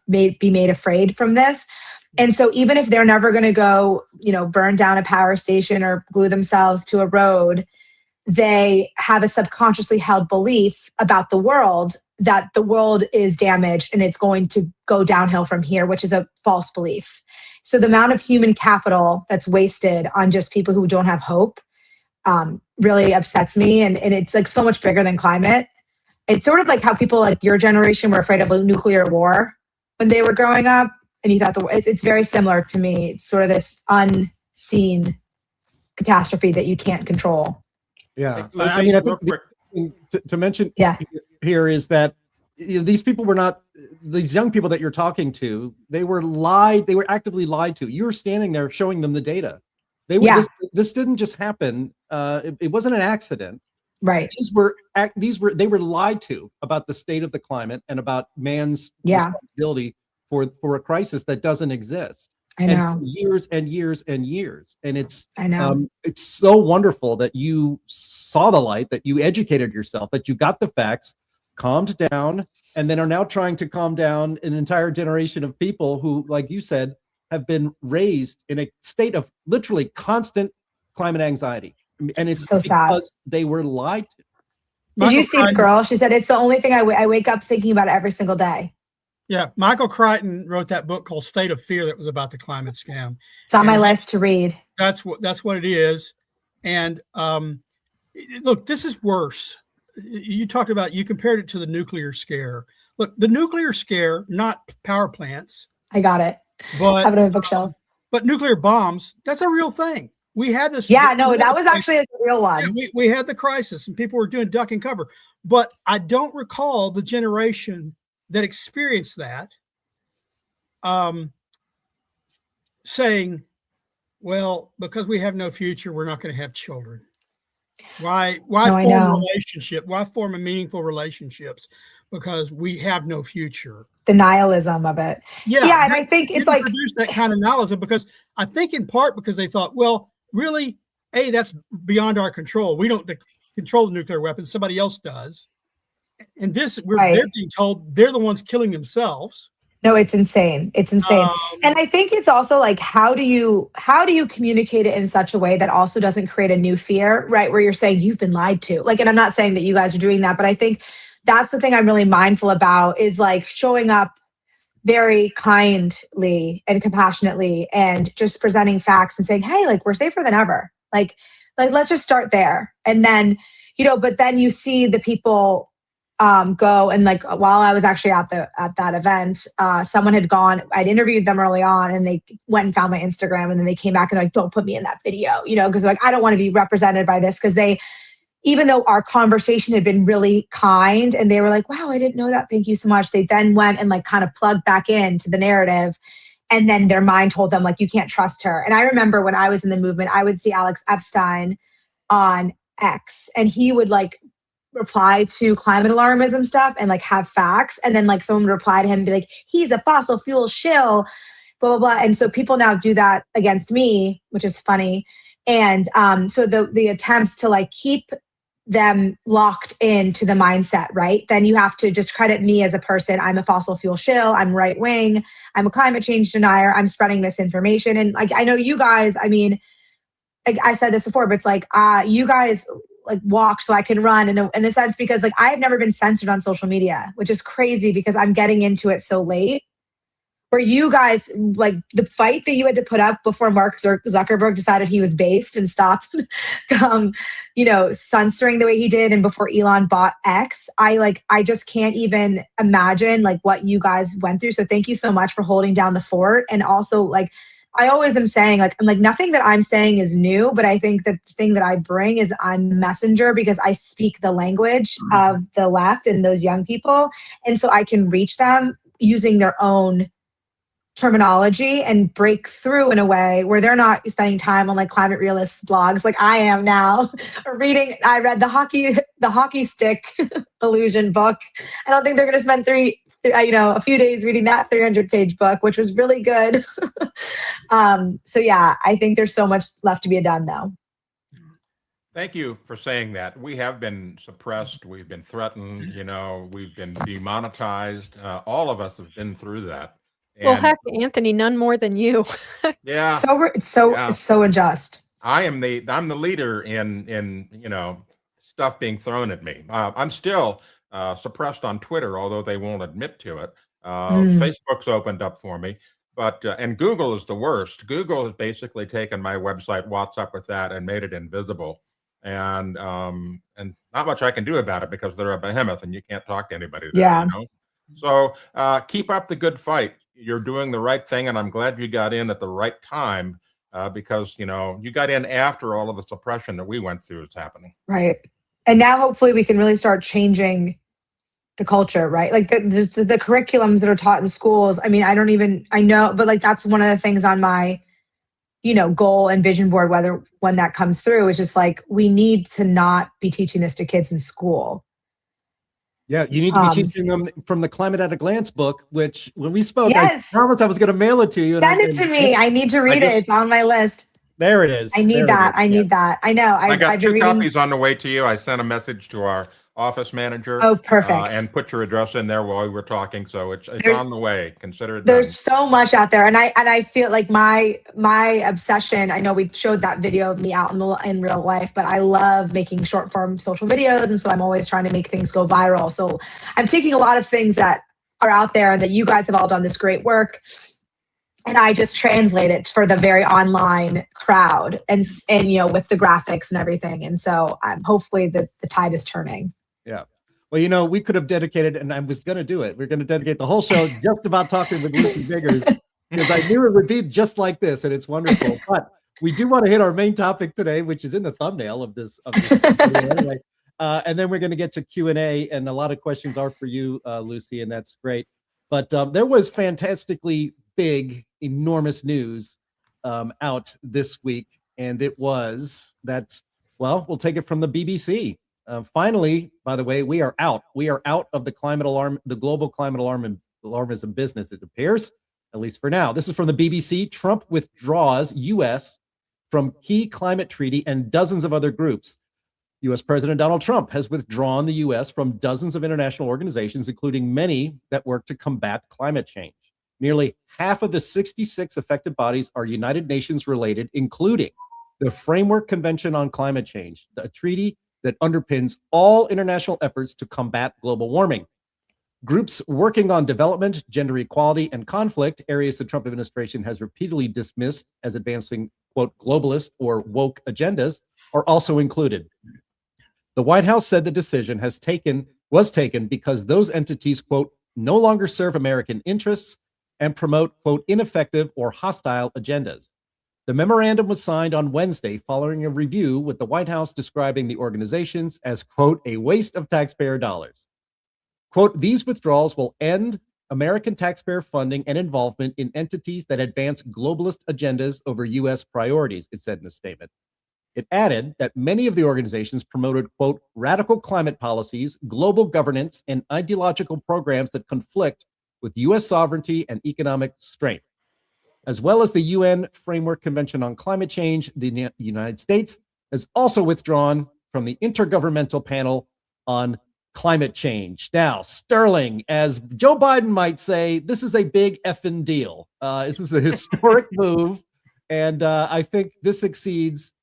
be made afraid from this. And so even if they're never going to go, burn down a power station or glue themselves to a road, they have a subconsciously held belief about the world that the world is damaged and it's going to go downhill from here, which is a false belief. So the amount of human capital that's wasted on just people who don't have hope really upsets me. And it's like so much bigger than climate. It's sort of like how people like your generation were afraid of a nuclear war when they were growing up. And you thought it's very similar to me. It's sort of this unseen catastrophe that you can't control. Yeah. Lucy, I mean, I real think quick. to mention here is that these people were not, these young people that you're talking to, they were actively lied to. You were standing there showing them the data. They were, this didn't just happen. It wasn't an accident. Right. They were lied to about the state of the climate and about man's responsibility for a crisis that doesn't exist. I know. And for years and years and years. And it's so wonderful that you saw the light, that you educated yourself, that you got the facts, calmed down, and then are now trying to calm down an entire generation of people who, like you said, have been raised in a state of literally constant climate anxiety. And it's so sad. They were lied to. Did you see the girl? She said, it's the only thing I wake up thinking about every single day. Yeah, Michael Crichton wrote that book called State of Fear that was about the climate scam. It's on my list to read. That's what it is. And look, this is worse. You talked about, you compared it to the nuclear scare. Look, the nuclear scare, not power plants. I got it. But have it on a bookshelf. But nuclear bombs, that's a real thing. We had this. Yeah, no, that was actually a real one. Yeah, we had the crisis and people were doing duck and cover. But I don't recall the generation that experienced that saying, well, because we have no future, we're not going to have children. Why form a relationship? Why form a meaningful relationships? Because we have no future. The nihilism of it. Yeah, and I think it's like produce that kind of nihilism because I think in part because they thought, well, really, that's beyond our control. We don't control the nuclear weapons. Somebody else does. And they're being told they're the ones killing themselves. No, it's insane. It's insane. And I think it's also like, how do you communicate it in such a way that also doesn't create a new fear, right? Where you're saying you've been lied to. Like, and I'm not saying that you guys are doing that, but I think that's the thing I'm really mindful about is like showing up very kindly and compassionately and just presenting facts and saying, hey, like we're safer than ever. Like let's just start there. And then, but then you see the people go and like while I was actually at that event, someone had gone, I'd interviewed them early on and they went and found my Instagram and then they came back and they're like, don't put me in that video, because like, I don't want to be represented by this because even though our conversation had been really kind and they were like, wow, I didn't know that. Thank you so much. They then went and like kind of plugged back into the narrative. And then their mind told them like, you can't trust her. And I remember when I was in the movement, I would see Alex Epstein on X and he would like reply to climate alarmism stuff and like have facts. And then like someone would reply to him and be like, he's a fossil fuel shill, blah, blah, blah. And so people now do that against me, which is funny. And so the attempts to like keep them locked into the mindset, right? Then you have to discredit me as a person. I'm a fossil fuel shill. I'm right wing. I'm a climate change denier. I'm spreading misinformation. And like, I know you guys, I mean, like I said this before, but it's like, you guys like walk so I can run in a sense, because like I have never been censored on social media, which is crazy because I'm getting into it so late. Where you guys, like the fight that you had to put up before Mark Zuckerberg decided he was based and stopped, censoring the way he did, and before Elon bought X, I just can't even imagine like what you guys went through. So thank you so much for holding down the fort. And also like, I always am saying like, I'm like, nothing that I'm saying is new, but I think that the thing that I bring is I'm a messenger because I speak the language of the left and those young people. And so I can reach them using their own terminology and break through in a way where they're not spending time on like climate realist blogs like I am now or I read the hockey stick illusion book. I don't think they're going to spend a few days reading that 300-page book, which was really good. So yeah, I think there's so much left to be done though. Thank you for saying that. We have been suppressed. We've been threatened. We've been demonetized. All of us have been through that. Well, And heck, Anthony, none more than you. yeah, So unjust. I'm the leader in stuff being thrown at me. I'm still suppressed on Twitter, although they won't admit to it. Facebook's opened up for me, but and Google is the worst. Google has basically taken my website, What's Up with That, and made it invisible. And not much I can do about it because they're a behemoth and you can't talk to anybody there. Yeah. So keep up the good fight. You're doing the right thing, and I'm glad you got in at the right time because you got in after all of the suppression that we went through is happening. Right. And now hopefully we can really start changing the culture, right? Like the curriculums that are taught in schools. I mean, I know, but like that's one of the things on my goal and vision board, when that comes through, is just like, we need to not be teaching this to kids in school. Yeah, you need to be teaching them from the Climate at a Glance book, which when we spoke, Yes. I promised I was going to mail it to you. Send it to me. I need to read it. It's on my list. There it is. I need that. I need that. I know. I got I've two been reading. copies on the way to you. I sent a message to our office manager. Oh, perfect. And put your address in there while we were talking. So it's on the way. Consider it done. There's so much out there, and I feel like my obsession. I know we showed that video of me out in real life, but I love making short form social videos, and so I'm always trying to make things go viral. So I'm taking a lot of things that are out there and that you guys have all done this great work, and I just translate it for the very online crowd, and with the graphics and everything. And so hopefully the tide is turning. Yeah. Well, we could have dedicated, and I was going to do it. We're going to dedicate the whole show just about talking with Lucy Biggers because I knew it would be just like this, and it's wonderful. But we do want to hit our main topic today, which is in the thumbnail of this video anyway. And then we're going to get to Q&A, and a lot of questions are for you, Lucy, and that's great. But there was fantastically big, enormous news out this week, and it was that, well, we'll take it from the BBC. Finally, by the way, we are out. We are out of the climate alarm, the global climate alarmism business, it appears, at least for now. This is from the BBC. Trump withdraws U.S. from key climate treaty and dozens of other groups. U.S. President Donald Trump has withdrawn the U.S. from dozens of international organizations, including many that work to combat climate change. Nearly half of the 66 affected bodies are United Nations related, including the Framework Convention on Climate Change, a treaty that underpins all international efforts to combat global warming. Groups working on development, gender equality, and conflict, areas the Trump administration has repeatedly dismissed as advancing, quote, globalist or woke agendas, are also included. The White House said the decision was taken because those entities, quote, no longer serve American interests and promote, quote, ineffective or hostile agendas. The memorandum was signed on Wednesday following a review with the White House describing the organizations as, quote, a waste of taxpayer dollars. Quote, these withdrawals will end American taxpayer funding and involvement in entities that advance globalist agendas over U.S. priorities, it said in a statement. It added that many of the organizations promoted, quote, radical climate policies, global governance, and ideological programs that conflict with U.S. sovereignty and economic strength. As well as the UN Framework Convention on Climate Change, the United States has also withdrawn from the Intergovernmental Panel on Climate Change. Now, Sterling, as Joe Biden might say, this is a big effing deal. This is a historic move, and I think this exceeds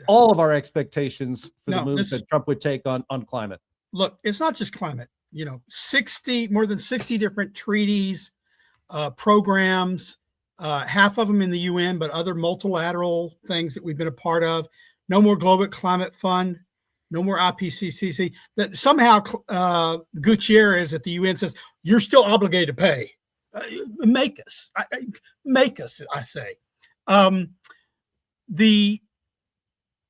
all of our expectations for the move that Trump would take on climate. Look, it's not just climate. More than 60 different treaties, programs, half of them in the UN, but other multilateral things that we've been a part of. No more Global Climate Fund, no more IPCC. That somehow Gutierrez at the UN says, you're still obligated to pay. Make us, I say.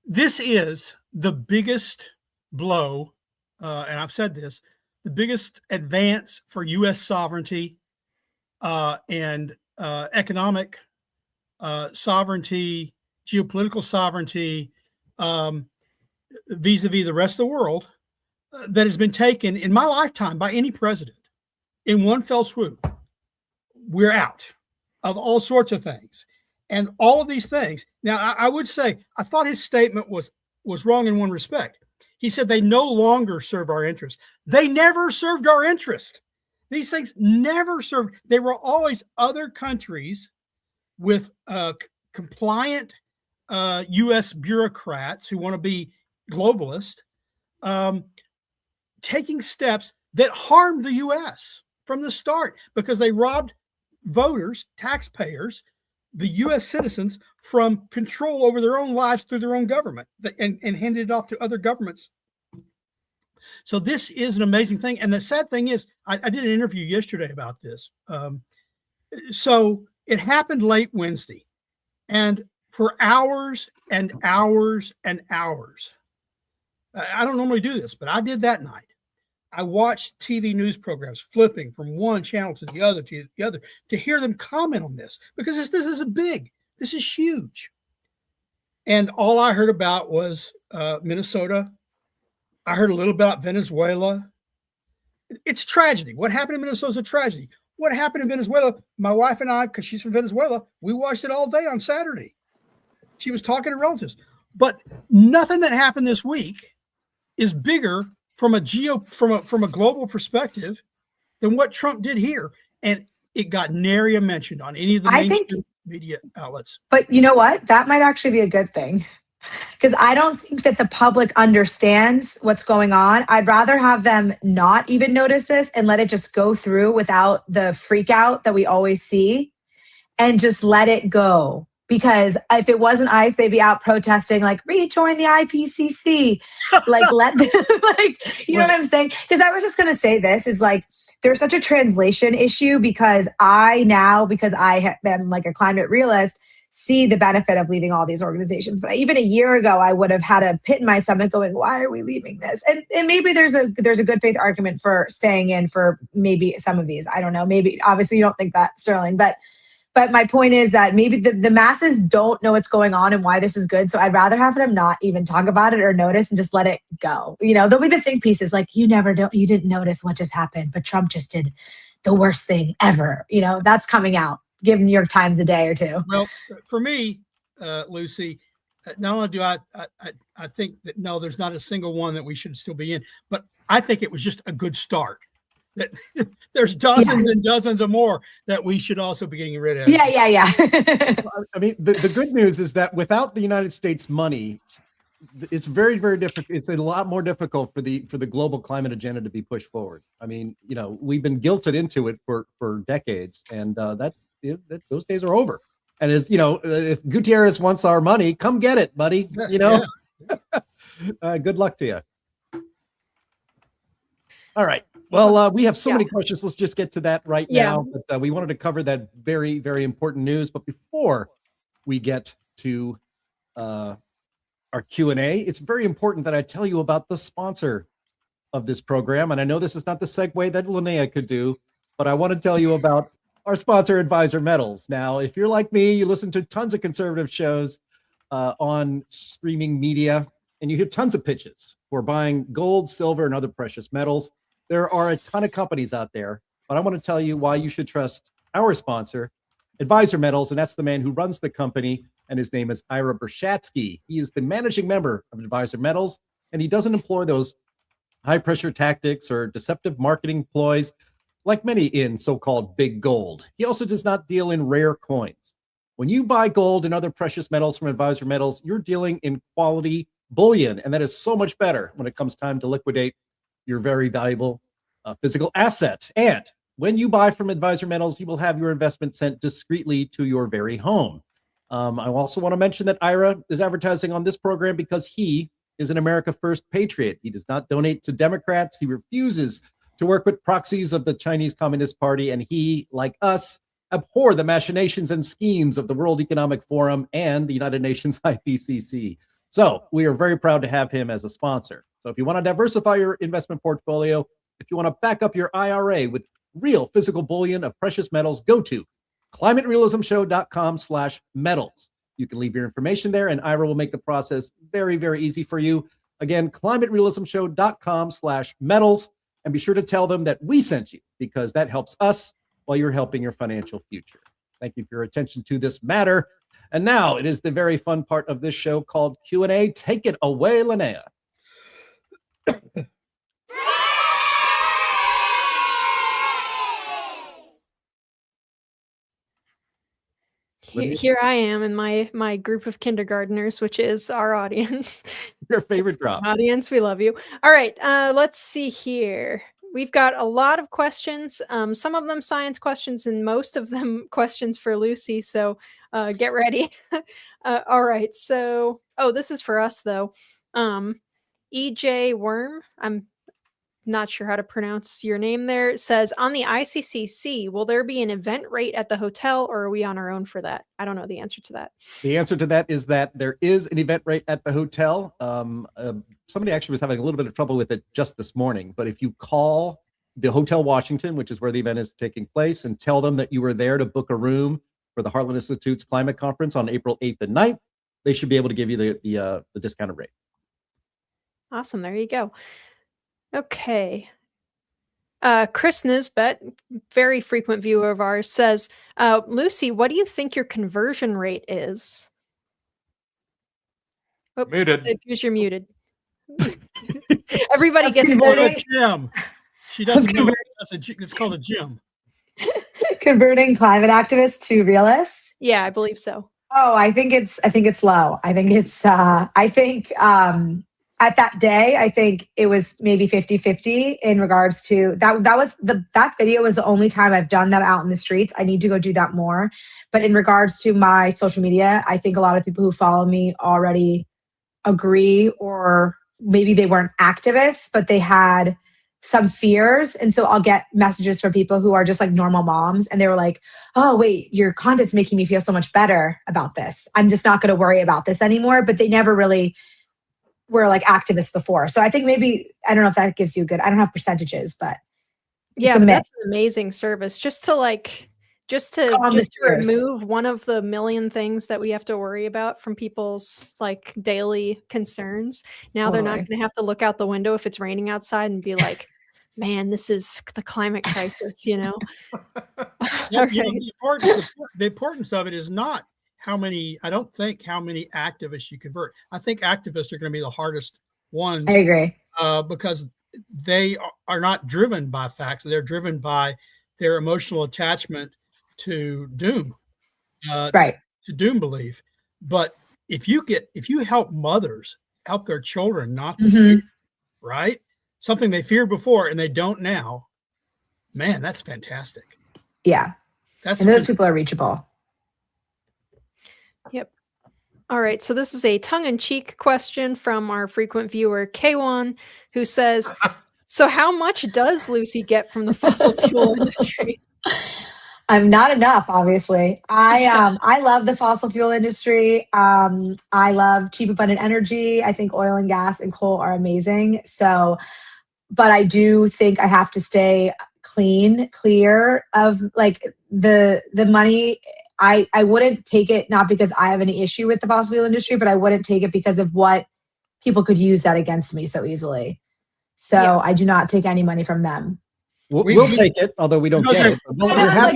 This is the biggest blow, and I've said this, the biggest advance for U.S. sovereignty and economic sovereignty, geopolitical sovereignty, vis-a-vis the rest of the world that has been taken in my lifetime by any president in one fell swoop. We're out of all sorts of things. And all of these things. Now, I would say, I thought his statement was wrong in one respect. He said they no longer serve our interest. They never served our interest. These things never served. They were always other countries with compliant U.S. bureaucrats who want to be globalist, taking steps that harmed the U.S. from the start because they robbed voters, taxpayers, the U.S. citizens from control over their own lives through their own government and handed it off to other governments. So this is an amazing thing. And the sad thing is, I did an interview yesterday about this. So it happened late Wednesday. And for hours and hours and hours, I don't normally do this, but I did that night. I watched TV news programs flipping from one channel to the other to hear them comment on this because this is big. This is huge. And all I heard about was Minnesota. I heard a little about Venezuela. It's tragedy. What happened in Minnesota is a tragedy. What happened in Venezuela, my wife and I, because she's from Venezuela, we watched it all day on Saturday. She was talking to relatives. But nothing that happened this week is bigger from a global perspective than what Trump did here. And it got nary a mention on any of the mainstream media outlets. But you know what? That might actually be a good thing. Because I don't think that the public understands what's going on. I'd rather have them not even notice this and let it just go through without the freak out that we always see and just let it go. Because if it wasn't ICE, they'd be out protesting, like, rejoin the IPCC. Like, let them, like, you know what I'm saying? Because I was just going to say this is like, there's such a translation issue because I am like a climate realist, see the benefit of leaving all these organizations. But even a year ago, I would have had a pit in my stomach going, why are we leaving this? And maybe there's a good faith argument for staying in for maybe some of these. I don't know. Maybe, obviously you don't think that, Sterling, but my point is that maybe the masses don't know what's going on and why this is good. So I'd rather have them not even talk about it or notice and just let it go. You know, there'll be the think pieces like, you didn't notice what just happened, but Trump just did the worst thing ever. You know, that's coming out. Give New York Times a day or two. Well, for me, Lucy, not only do I think that, no, there's not a single one that we should still be in, but I think it was just a good start. That there's dozens and dozens of more that we should also be getting rid of. Yeah. I mean, the good news is that without the United States money, it's very, very difficult. It's a lot more difficult for the global climate agenda to be pushed forward. I mean, you know, we've been guilted into it for decades, and those days are over. And as you know, if Gutierrez wants our money, come get it, buddy. You know, good luck to you. All right. Well, we have so many questions. Let's just get to that right now. But we wanted to cover that very, very important news. But before we get to our Q&A, it's very important that I tell you about the sponsor of this program. And I know this is not the segue that Linnea could do, but I want to tell you about our sponsor, Advisor Metals. Now, if you're like me, you listen to tons of conservative shows on streaming media, and you hear tons of pitches for buying gold, silver, and other precious metals. There are a ton of companies out there, but I want to tell you why you should trust our sponsor, Advisor Metals, and that's the man who runs the company, and his name is Ira Bershatsky. He is the managing member of Advisor Metals, and he doesn't employ those high-pressure tactics or deceptive marketing ploys like many in so-called big gold. He also does not deal in rare coins. When you buy gold and other precious metals from Advisor Metals, you're dealing in quality bullion, and that is so much better when it comes time to liquidate your very valuable physical asset. And when you buy from Advisor Metals, you will have your investment sent discreetly to your very home. I also want to mention that Ira is advertising on this program because he is an America First patriot. He does not donate to Democrats. He refuses to work with proxies of the Chinese Communist Party. And he, like us, abhor the machinations and schemes of the World Economic Forum and the United Nations IPCC. So we are very proud to have him as a sponsor. So if you want to diversify your investment portfolio, if you want to back up your IRA with real physical bullion of precious metals, go to climaterealismshow.com/metals. You can leave your information there, and Ira will make the process very, very easy for you. Again, climaterealismshow.com/metals, and be sure to tell them that we sent you, because that helps us while you're helping your financial future. Thank you for your attention to this matter. And now it is the very fun part of this show called Q&A. Take it away, Linnea. Here I am in my group of kindergartners, which is our audience. Your favorite drop. Audience, we love you. All right, let's see here. We've got a lot of questions, some of them science questions and most of them questions for Lucy, so get ready. All right, so, this is for us, though. EJ Worm, I'm not sure how to pronounce your name there. It says, on the ICCC, will there be an event rate at the hotel, or are we on our own for that? I don't know the answer to that. The answer to that is that there is an event rate at the hotel. Somebody actually was having a little bit of trouble with it just this morning, but if you call the Hotel Washington, which is where the event is taking place, and tell them that you were there to book a room for the Heartland Institute's climate conference on April 8th and 9th, they should be able to give you the discounted rate. Awesome. There you go. Okay. Chris Nisbet, very frequent viewer of ours, says, Lucy, what do you think your conversion rate is? Oh, Muted. Because you're muted. Everybody gets a gym. She doesn't know it's called a gym. Converting climate activists to realists. Yeah, I believe so. Oh, I think it's low. I think it's at that day, I think it was maybe 50-50 in regards to that video was the only time I've done that out in the streets. I need to go do that more. But in regards to my social media, I think a lot of people who follow me already agree, or maybe they weren't activists, but they had some fears. And so I'll get messages from people who are just like normal moms. And they were like, oh, wait, your content's making me feel so much better about this. I'm just not going to worry about this anymore. But they never really were like activists before. So I think maybe, I don't know if that gives you I don't have percentages, but yeah, but that's an amazing service. Just to remove one of the million things that we have to worry about from people's like daily concerns. Now they're not going to have to look out the window if it's raining outside and be like, man, this is the climate crisis, you know? The importance of it is not I don't think how many activists you convert. I think activists are going to be the hardest ones. I agree. Because they are not driven by facts. They're driven by their emotional attachment to doom, right? To doom belief. But if you help mothers help their children not to fear, right? Something they feared before and they don't now, man, that's fantastic. Yeah. And those people are reachable. Yep. All right. So this is a tongue-in-cheek question from our frequent viewer, K1, who says, so how much does Lucy get from the fossil fuel industry? I'm not enough, obviously. I love the fossil fuel industry. I love cheap, abundant energy. I think oil and gas and coal are amazing. So, but I do think I have to stay clear of like the money. I wouldn't take it, not because I have any issue with the fossil fuel industry, but I wouldn't take it because of what people could use that against me so easily. So I do not take any money from them. We'll take it, although we don't get it.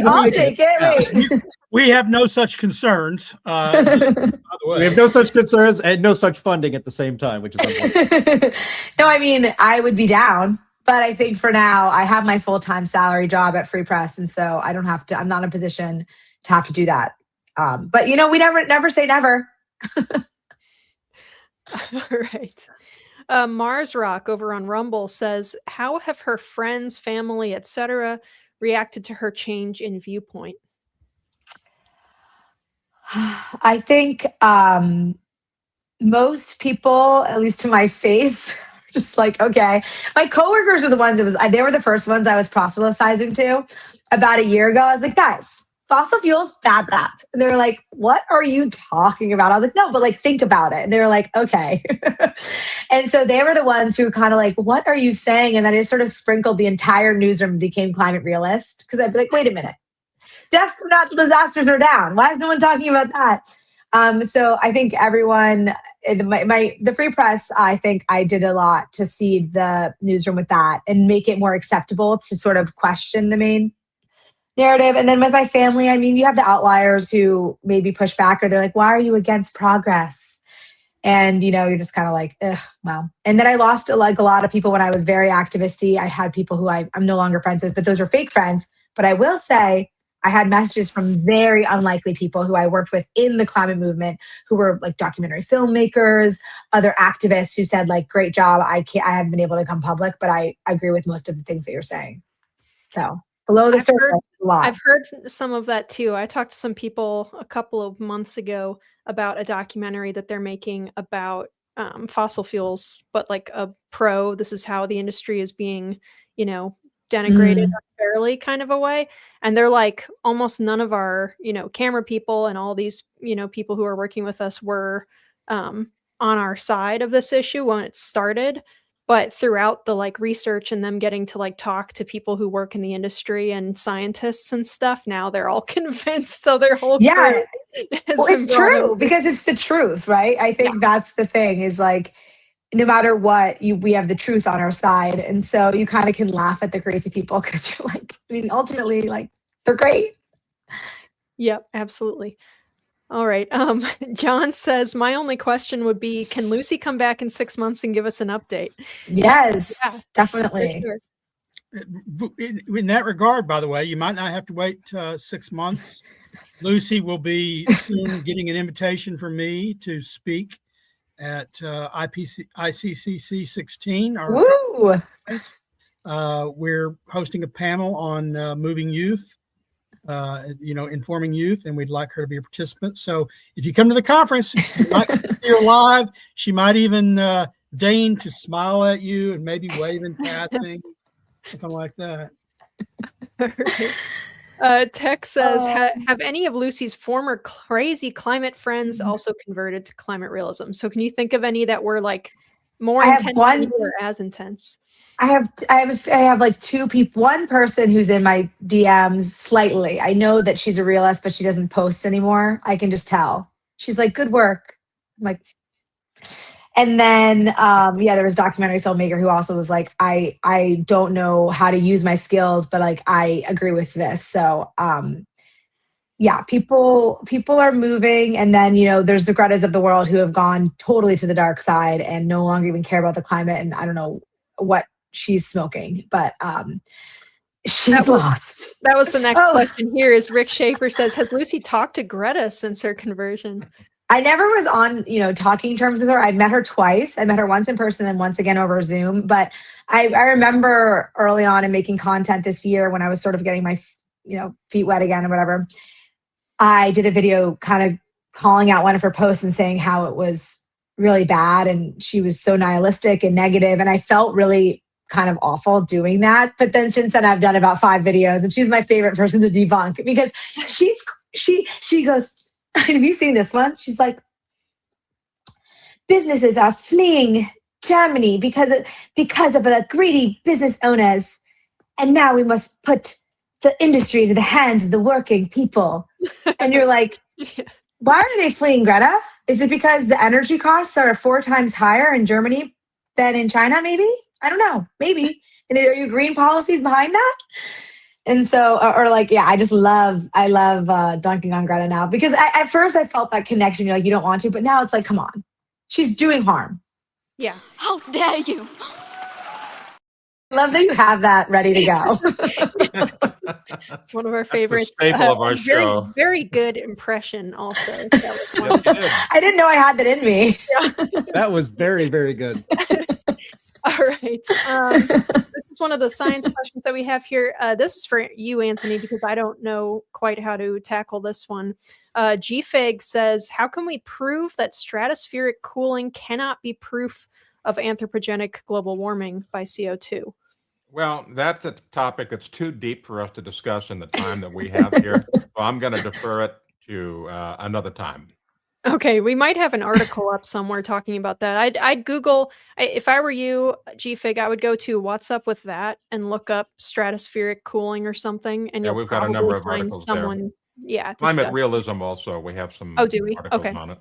I'll take it. We have no such concerns. By the way. We have no such concerns and no such funding at the same time, which is unfortunate. No, I mean, I would be down. But I think for now, I have my full-time salary job at Free Press. And so I don't have to, I'm not in a position to have to do that. But, you know, we never say never. All right. Mars Rock over on Rumble says, how have her friends, family, etc. reacted to her change in viewpoint? I think most people, at least to my face, just like, okay. My coworkers are the ones they were the first ones I was proselytizing to about a year ago. I was like, guys, fossil fuels, bad rap. And they were like, what are you talking about? I was like, no, but like, think about it. And they were like, okay. And so they were the ones who kind of like, what are you saying? And then I just sort of sprinkled the entire newsroom and became climate realist. Because I'd be like, wait a minute. Deaths from natural disasters are down. Why is no one talking about that? So I think everyone, the Free Press, I think I did a lot to seed the newsroom with that and make it more acceptable to sort of question the main narrative. And then with my family, I mean, you have the outliers who maybe push back or they're like, why are you against progress? And, you know, you're just kind of like, ugh, well. And then I lost like a lot of people when I was very activisty. I had people who I'm no longer friends with, but those are fake friends. But I will say I had messages from very unlikely people who I worked with in the climate movement, who were like documentary filmmakers, other activists who said like, great job. I haven't been able to come public, but I agree with most of the things that you're saying. So below the surface, a lot. I've heard some of that too. I talked to some people a couple of months ago about a documentary that they're making about fossil fuels, but like this is how the industry is being, denigrated unfairly kind of a way. And they're like, almost none of our, camera people and all these, people who are working with us were on our side of this issue when it started. But throughout the like research and them getting to like talk to people who work in the industry and scientists and stuff, now they're all convinced. So their whole well, it's true because it's the truth, right? I think that's the thing is like, no matter what, we have the truth on our side, and so you kind of can laugh at the crazy people because you're like, I mean, ultimately, like they're great. Yep, absolutely. All right. John says, my only question would be, can Lucy come back in 6 months and give us an update? Yes, definitely. Sure. In that regard, by the way, you might not have to wait 6 months. Lucy will be soon getting an invitation from me to speak at IPCC 16. Woo! We're hosting a panel on moving youth. Informing youth, and we'd like her to be a participant. So if you come to the conference, you might see her live. She might even deign to smile at you and maybe wave in passing, something like that. Tex says, have any of Lucy's former crazy climate friends also converted to climate realism? So can you think of any that were like more intense or as intense? I have like two people, one person who's in my DMs slightly. I know that she's a realist, but she doesn't post anymore. I can just tell. She's like, good work. I'm like, and then, there was a documentary filmmaker who also was like, I don't know how to use my skills, but like, I agree with this. So, people are moving, and then, there's the Gretas of the world who have gone totally to the dark side and no longer even care about the climate. And I don't know what she's smoking, but she's lost. That was the next question here is Rick Schaefer says, has Lucy talked to Greta since her conversion? I never was on, talking terms with her. I met her twice. I met her once in person and once again over Zoom. But I remember early on in making content this year when I was sort of getting my, feet wet again or whatever, I did a video kind of calling out one of her posts and saying how it was really bad and she was so nihilistic and negative. And I felt really kind of awful doing that. But then since then I've done about 5 videos and she's my favorite person to debunk because she goes, have you seen this one? She's like, businesses are fleeing Germany because of the greedy business owners. And now we must put the industry into the hands of the working people. And you're like, why are they fleeing, Greta? Is it because the energy costs are 4 times higher in Germany than in China, maybe? I don't know, maybe. And are your green policies behind that? And so, I love dunking on Greta now because at first I felt that connection. You're like, you don't want to, but now it's like, come on, she's doing harm. Yeah. How dare you? I love that you have that ready to go. It's one of our favorites. Staple of our show. Very good impression also. I didn't know I had that in me. That was very, very good. All right. This is one of the science questions that we have here. This is for you, Anthony, because I don't know quite how to tackle this one. GFIG says, how can we prove that stratospheric cooling cannot be proof of anthropogenic global warming by CO2? Well, that's a topic that's too deep for us to discuss in the time that we have here. So I'm going to defer it to another time. Okay, we might have an article up somewhere talking about that. I'd Google, if I were you, GFIG, I would go to What's Up With That and look up stratospheric cooling or something. And we've got a number of articles there. Yeah. Climate Realism also, we have some do we? articles on it.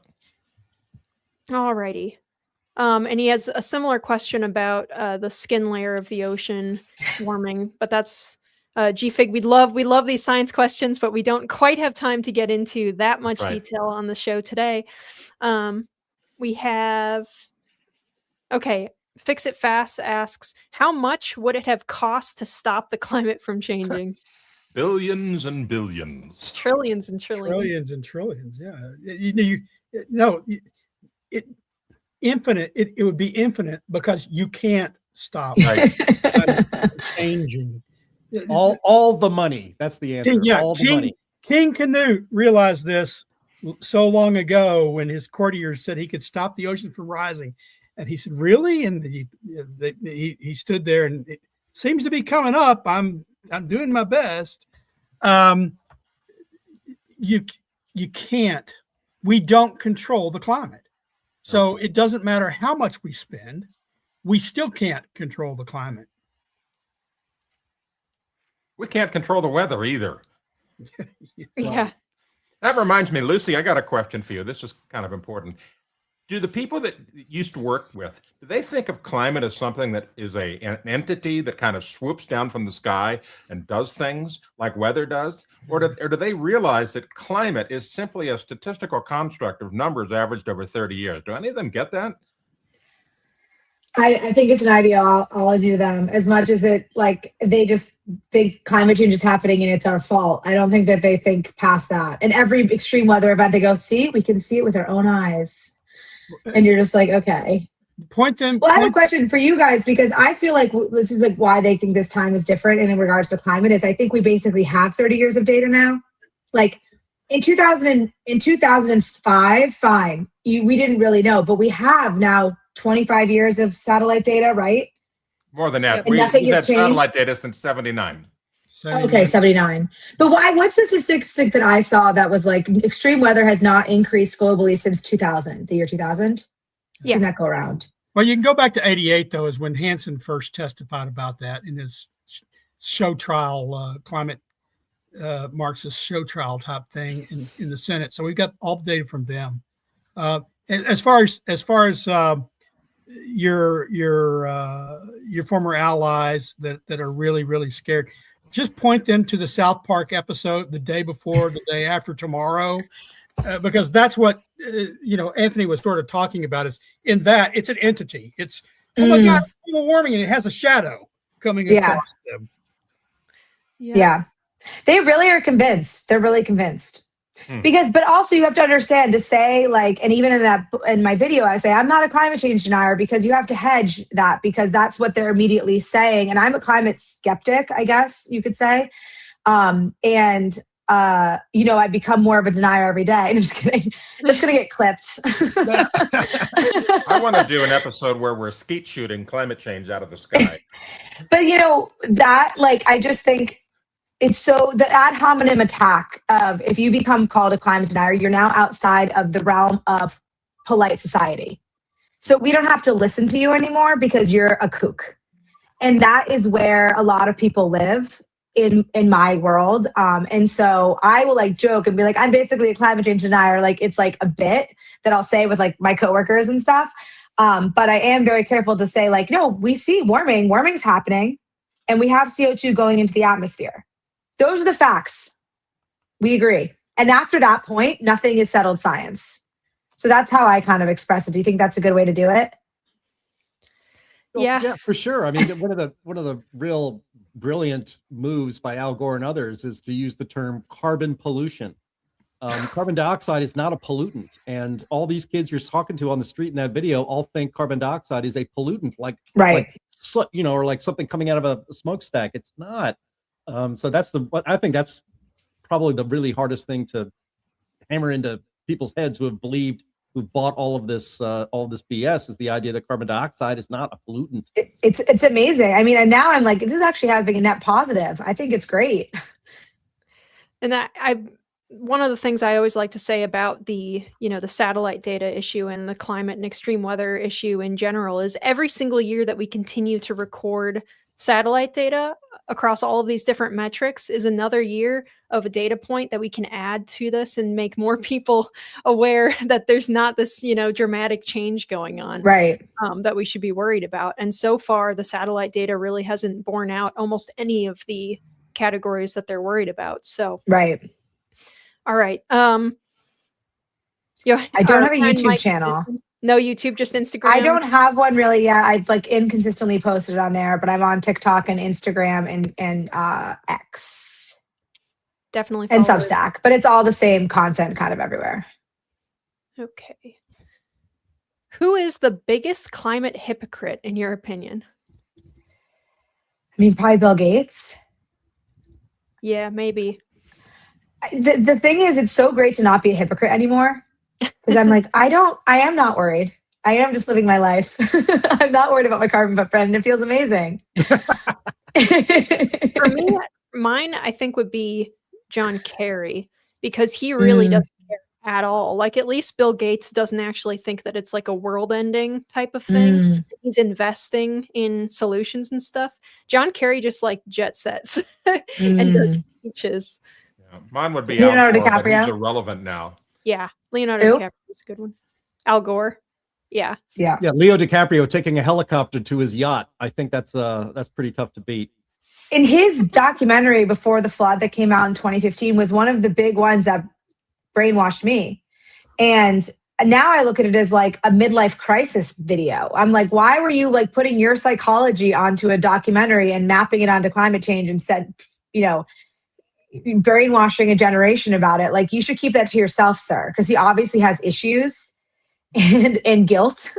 All righty. And he has a similar question about the skin layer of the ocean warming, but that's GFIG. We love these science questions, but we don't quite have time to get into that much detail on the show today. We have, Fix It Fast asks, how much would it have cost to stop the climate from changing? billions and billions. Trillions and trillions. Trillions and trillions. Yeah. Infinite. It would be infinite because you can't stop changing. All the money. That's the answer. All the money. King Canute realized this so long ago when his courtiers said he could stop the ocean from rising, and he said, "Really?" And he stood there, and it seems to be coming up. I'm doing my best. You can't. We don't control the climate, so it doesn't matter how much we spend. We still can't control the climate. We can't control the weather either. Yeah. That reminds me, Lucy, I got a question for you. This is kind of important. Do the people that you used to work with, do they think of climate as something that is an entity that kind of swoops down from the sky and does things like weather does? Or do they realize that climate is simply a statistical construct of numbers averaged over 30 years? Do any of them get that? I think it's an ideology to them as much as they just think climate change is happening and it's our fault. I don't think that they think past that. And every extreme weather event, they go, see, we can see it with our own eyes. And you're just like, okay. Point them. Well, I have a question for you guys, because I feel like this is why they think this time is different. And in regards to climate is I think we basically have 30 years of data now. Like in 2005, fine. We didn't really know, but we have now 25 years of satellite data, right? More than that. And nothing We've has had changed? satellite data since 79. Okay, 79. But what's the statistic that I saw that was like extreme weather has not increased globally since 2000, the year 2000? I've seen that go around. Well, you can go back to 88, though, is when Hansen first testified about that in his show trial, climate Marxist show trial type thing in the Senate. So we've got all the data from them. And as far as your former allies that are really, really scared, just point them to the South Park episode the day before, the day after tomorrow, because that's what Anthony was sort of talking about. Is in that it's an entity. It's oh my God, global warming, and it has a shadow coming across them. Yeah, they really are convinced. They're really convinced. But also you have to understand to say and even in my video, I say, I'm not a climate change denier, because you have to hedge that, because that's what they're immediately saying. And I'm a climate skeptic, I guess you could say. I become more of a denier every day. I'm just kidding. That's going to get clipped. I want to do an episode where we're skeet shooting climate change out of the sky. But I just think, it's so the ad hominem attack of if you become called a climate denier, you're now outside of the realm of polite society. So we don't have to listen to you anymore because you're a kook. And that is where a lot of people live in my world. And so I will joke and be like, I'm basically a climate change denier. It's a bit that I'll say with my coworkers and stuff. But I am very careful to say no, we see warming's happening, and we have CO2 going into the atmosphere. Those are the facts. We agree. And after that point, nothing is settled science. So that's how I kind of express it. Do you think that's a good way to do it? Yeah, for sure. I mean, one of the real brilliant moves by Al Gore and others is to use the term carbon pollution. Carbon dioxide is not a pollutant, and all these kids you're talking to on the street in that video all think carbon dioxide is a pollutant, or like something coming out of a smokestack. It's not. So I think that's probably the really hardest thing to hammer into people's heads who've bought all of this BS, is the idea that carbon dioxide is not a pollutant. It's amazing. I mean, and now I'm like, this is actually having a net positive. I think it's great. And one of the things I always like to say about the satellite data issue and the climate and extreme weather issue in general is every single year that we continue to record satellite data across all of these different metrics is another year of a data point that we can add to this and make more people aware that there's not this, dramatic change going on, right? That we should be worried about. And so far, the satellite data really hasn't borne out almost any of the categories that they're worried about. So, right. All right. I don't have a YouTube channel. No YouTube, just Instagram. I don't have one really yet. I've inconsistently posted on there, but I'm on TikTok and Instagram and X. definitely. And follow it. Substack, but it's all the same content kind of everywhere. Okay. Who is the biggest climate hypocrite in your opinion? I mean, probably Bill Gates. Yeah, maybe. The thing is, it's so great to not be a hypocrite anymore, because I'm like, I am not worried. I am just living my life. I'm not worried about my carbon footprint, and it feels amazing. For me, mine, I think, would be John Kerry, because he really doesn't care at all. Like, at least Bill Gates doesn't actually think that it's like a world ending type of thing. He's investing in solutions and stuff. John Kerry just like jet sets and does speeches. Yeah. Mine would be Leonardo Al Gore, but DiCaprio. he's irrelevant now. Yeah, Leonardo Who? DiCaprio is a good one. Al Gore. Yeah. Yeah. Leo DiCaprio taking a helicopter to his yacht. I think that's pretty tough to beat. In his documentary Before the Flood that came out in 2015 was one of the big ones that brainwashed me. And now I look at it as like a midlife crisis video. I'm like, why were you like putting your psychology onto a documentary and mapping it onto climate change and said, brainwashing a generation about it? Like, you should keep that to yourself, sir, because he obviously has issues and guilt.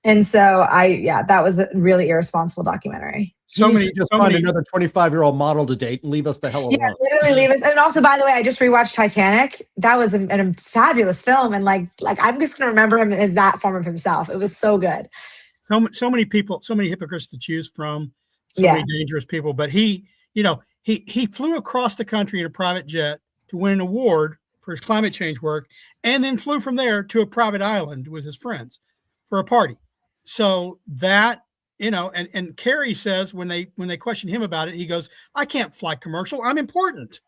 And so that was a really irresponsible documentary. So many just find another 25-year-old model to date and leave us the hell alone. Yeah, literally leave us. And also, by the way, I just rewatched Titanic. That was a fabulous film, and like I'm just gonna remember him as that form of himself. It was so good. So many people, so many hypocrites to choose from. So many dangerous people. But he flew across the country in a private jet to win an award for his climate change work, and then flew from there to a private island with his friends for a party. So that. And Kerry says when they question him about it, he goes, "I can't fly commercial. I'm important."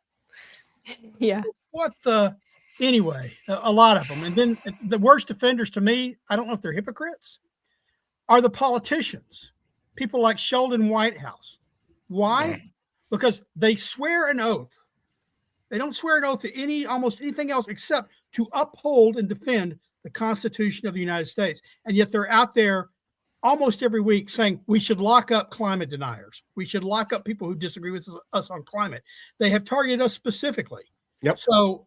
Yeah. Anyway, a lot of them. And then the worst offenders to me, I don't know if they're hypocrites, are the politicians, people like Sheldon Whitehouse. Why? Because they swear an oath. They don't swear an oath to almost anything else except to uphold and defend the Constitution of the United States. And yet they're out there almost every week saying we should lock up climate deniers. We should lock up people who disagree with us on climate. They have targeted us specifically. Yep. So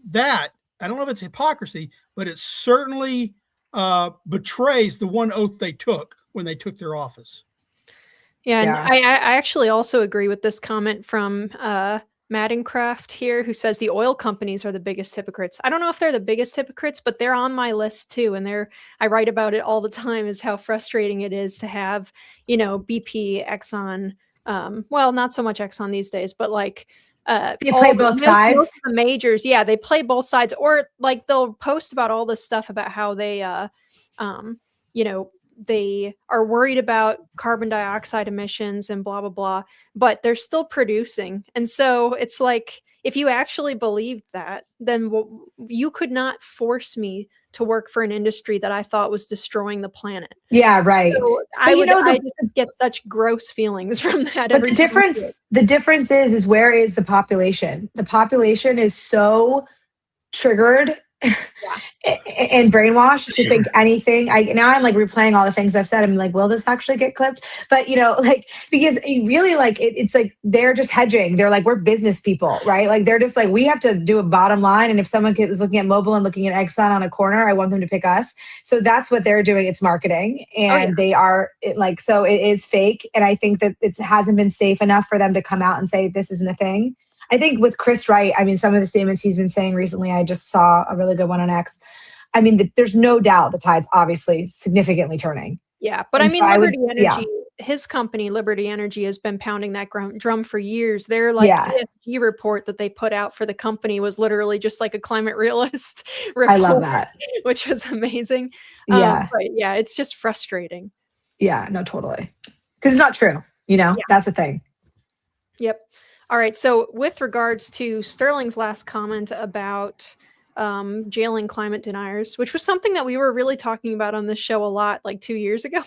that, I don't know if it's hypocrisy, but it certainly betrays the one oath they took when they took their office. Yeah, and I actually also agree with this comment from Maddencraft here, who says the oil companies are the biggest hypocrites. I don't know if they're the biggest hypocrites, but they're on my list too. And I write about it all the time, is how frustrating it is to have, BP, Exxon, well, not so much Exxon these days, but like they play both sides. Most of the majors, they play both sides, or like they'll post about all this stuff about how they they are worried about carbon dioxide emissions and blah, blah, blah, but they're still producing. And so it's like, if you actually believed that, then you could not force me to work for an industry that I thought was destroying the planet. Yeah, right. So I just get such gross feelings from that. But the difference is where is the population? The population is so triggered and brainwashed to think anything. Now I'm like replaying all the things I've said. I'm like, will this actually get clipped? But because it really it's like they're just hedging. They're like, we're business people, right? Like they're just like, we have to do a bottom line. And if someone is looking at Mobil and looking at Exxon on a corner, I want them to pick us. So that's what they're doing. It's marketing, and they are so it is fake. And I think that it hasn't been safe enough for them to come out and say this isn't a thing. I think with Chris Wright, some of the statements he's been saying recently, I just saw a really good one on X. There's no doubt the tide's obviously significantly turning. Yeah, but Liberty Energy, his company, Liberty Energy, has been pounding that drum for years. Their ESG report that they put out for the company was literally just like a climate realist report. I love that. Which was amazing. Yeah. But it's just frustrating. Yeah, no, totally. Because it's not true. That's the thing. Yep. All right. So with regards to Sterling's last comment about jailing climate deniers, which was something that we were really talking about on this show a lot like 2 years ago,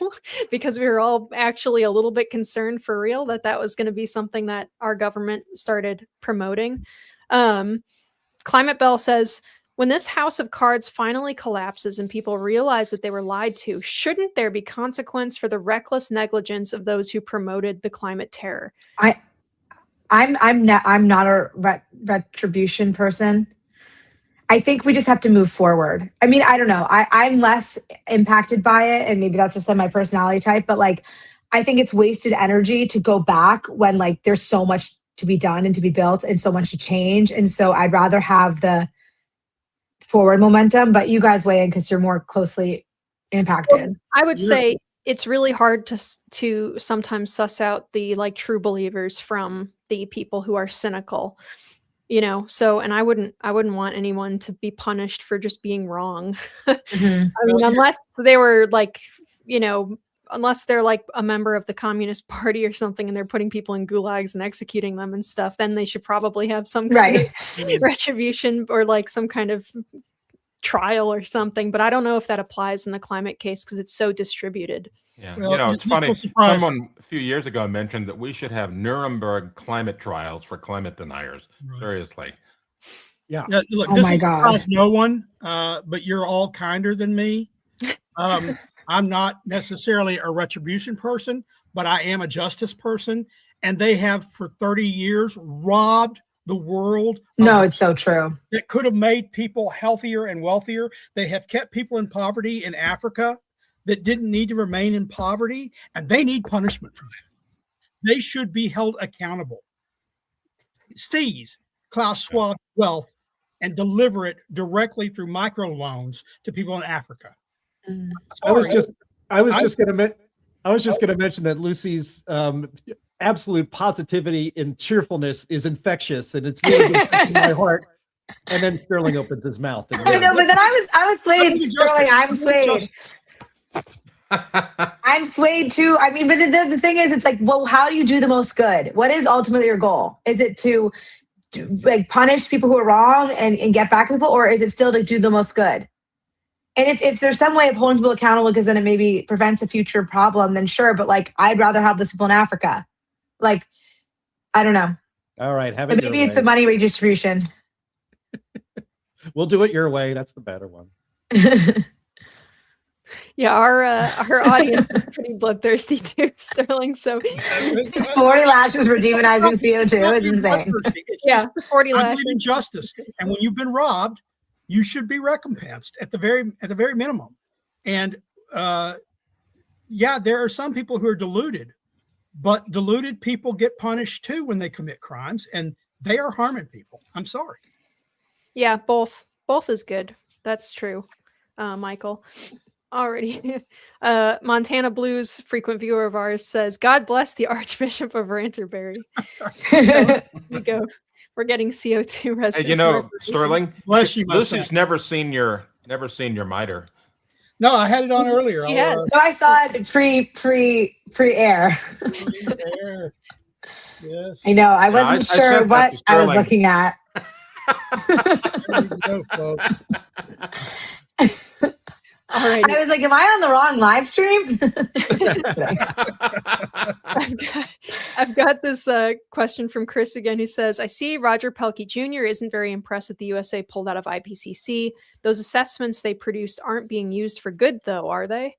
because we were all actually a little bit concerned for real that was going to be something that our government started promoting. Climate Bell says, when this house of cards finally collapses and people realize that they were lied to, shouldn't there be consequence for the reckless negligence of those who promoted the climate terror? I'm not a retribution person. I think we just have to move forward. I mean, I don't know. I'm less impacted by it, and maybe that's just my personality type, but like, I think it's wasted energy to go back when like there's so much to be done and to be built and so much to change. And so I'd rather have the forward momentum, but you guys weigh in because you're more closely impacted. I would say it's really hard to sometimes suss out the like true believers from the people who are cynical, you know. So, and I wouldn't want anyone to be punished for just being wrong. Mm-hmm. I mean, unless they were like, you know, unless they're like a member of the Communist Party or something and they're putting people in gulags and executing them and stuff, then they should probably have some kind of retribution or like some kind of trial or something. But I don't know if that applies in the climate case because it's so distributed. Yeah, Well, you know, it's funny. surprise. Someone a few years ago mentioned that we should have Nuremberg climate trials for climate deniers. Right. Seriously. Look, Oh this my is God. surprise no one, but you're all kinder than me. I'm not necessarily a retribution person, but I am a justice person. And they have for 30 years robbed the world. No, it's so true. That could have made people healthier and wealthier. They have kept people in poverty in Africa that didn't need to remain in poverty, and they need punishment for that. They should be held accountable. Seize Klaus Schwab wealth and deliver it directly through microloans to people in Africa. I was just going to mention that Lucy's absolute positivity and cheerfulness is infectious, and it's really been touching my heart. And then Sterling opens his mouth. And I know, but then I was swayed. Sterling, I'm swayed. I'm swayed too. I mean, but the thing is, it's like, well, how do you do the most good? What is ultimately your goal? Is it to like punish people who are wrong and get back people, or is it still to do the most good? And if there's some way of holding people accountable because then it maybe prevents a future problem, then sure. But like, I'd rather have those people in Africa. Like, I don't know. All right, have But it. maybe it's a money redistribution. We'll do it your way. That's the better one. Yeah, our audience is pretty bloodthirsty too, Sterling. So 40 lashes for demonizing CO2 is insane. Yeah, 40 I lashes. believe in justice, and when you've been robbed, you should be recompensed at the very minimum. And yeah, there are some people who are deluded, but deluded people get punished too when they commit crimes, and they are harming people. I'm sorry. Yeah, both is good. That's true, Michael. Already, Montana Blues, frequent viewer of ours, says, "God bless the Archbishop of Ranterbury." So, there you go. We're getting CO2 restoration. Hey, you know, Sterling, Bless you, my Lucy's son. never seen your mitre. No, I had it on earlier. Yes. So I saw it pre-air. Yes. I know. I wasn't I sure sent that what to I was Sterling. looking at. There you go, folks. All right. I was like, am I on the wrong live stream? I've got this question from Chris again, who says, "I see Roger Pelkey Jr. isn't very impressed that the USA pulled out of IPCC. Those assessments they produced aren't being used for good, though, are they?"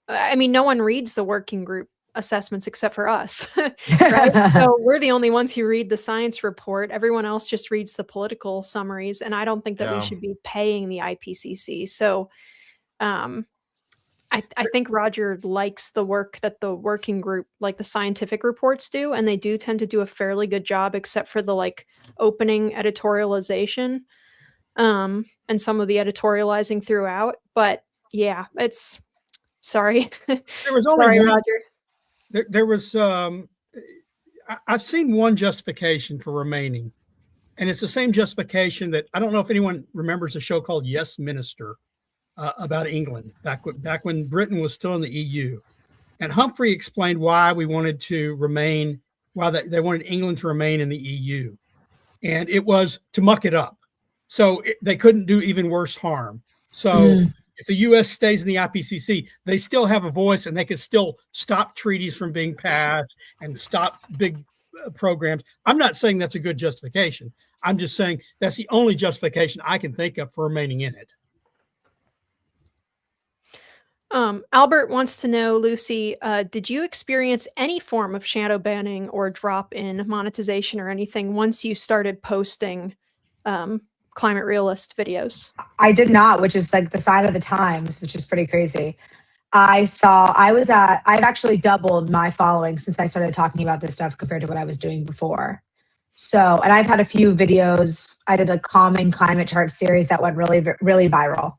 I mean, no one reads the working group assessments except for us, right? So we're the only ones who read the science report. Everyone else just reads the political summaries, and I don't think that we should be paying the IPCC. So I think Roger likes the work that the working group, like the scientific reports, do, and they do tend to do a fairly good job, except for the like opening editorialization and some of the editorializing throughout. But yeah, it's sorry. There was only Sorry, one, Roger. there was I've seen one justification for remaining, and it's the same justification that I don't know if anyone remembers a show called Yes Minister about England back when Britain was still in the EU, and Humphrey explained why we wanted to remain, why they wanted England to remain in the EU, and it was to muck it up, so they couldn't do even worse harm. So. If the U.S. stays in the IPCC, they still have a voice, and they could still stop treaties from being passed and stop big programs. I'm not saying that's a good justification. I'm just saying that's the only justification I can think of for remaining in it. Albert wants to know, Lucy, did you experience any form of shadow banning or drop in monetization or anything once you started posting climate realist videos? I did not, which is like the sign of the times, which is pretty crazy. I've actually doubled my following since I started talking about this stuff compared to what I was doing before. So, and I've had a few videos. I did a calming climate chart series that went really, really viral.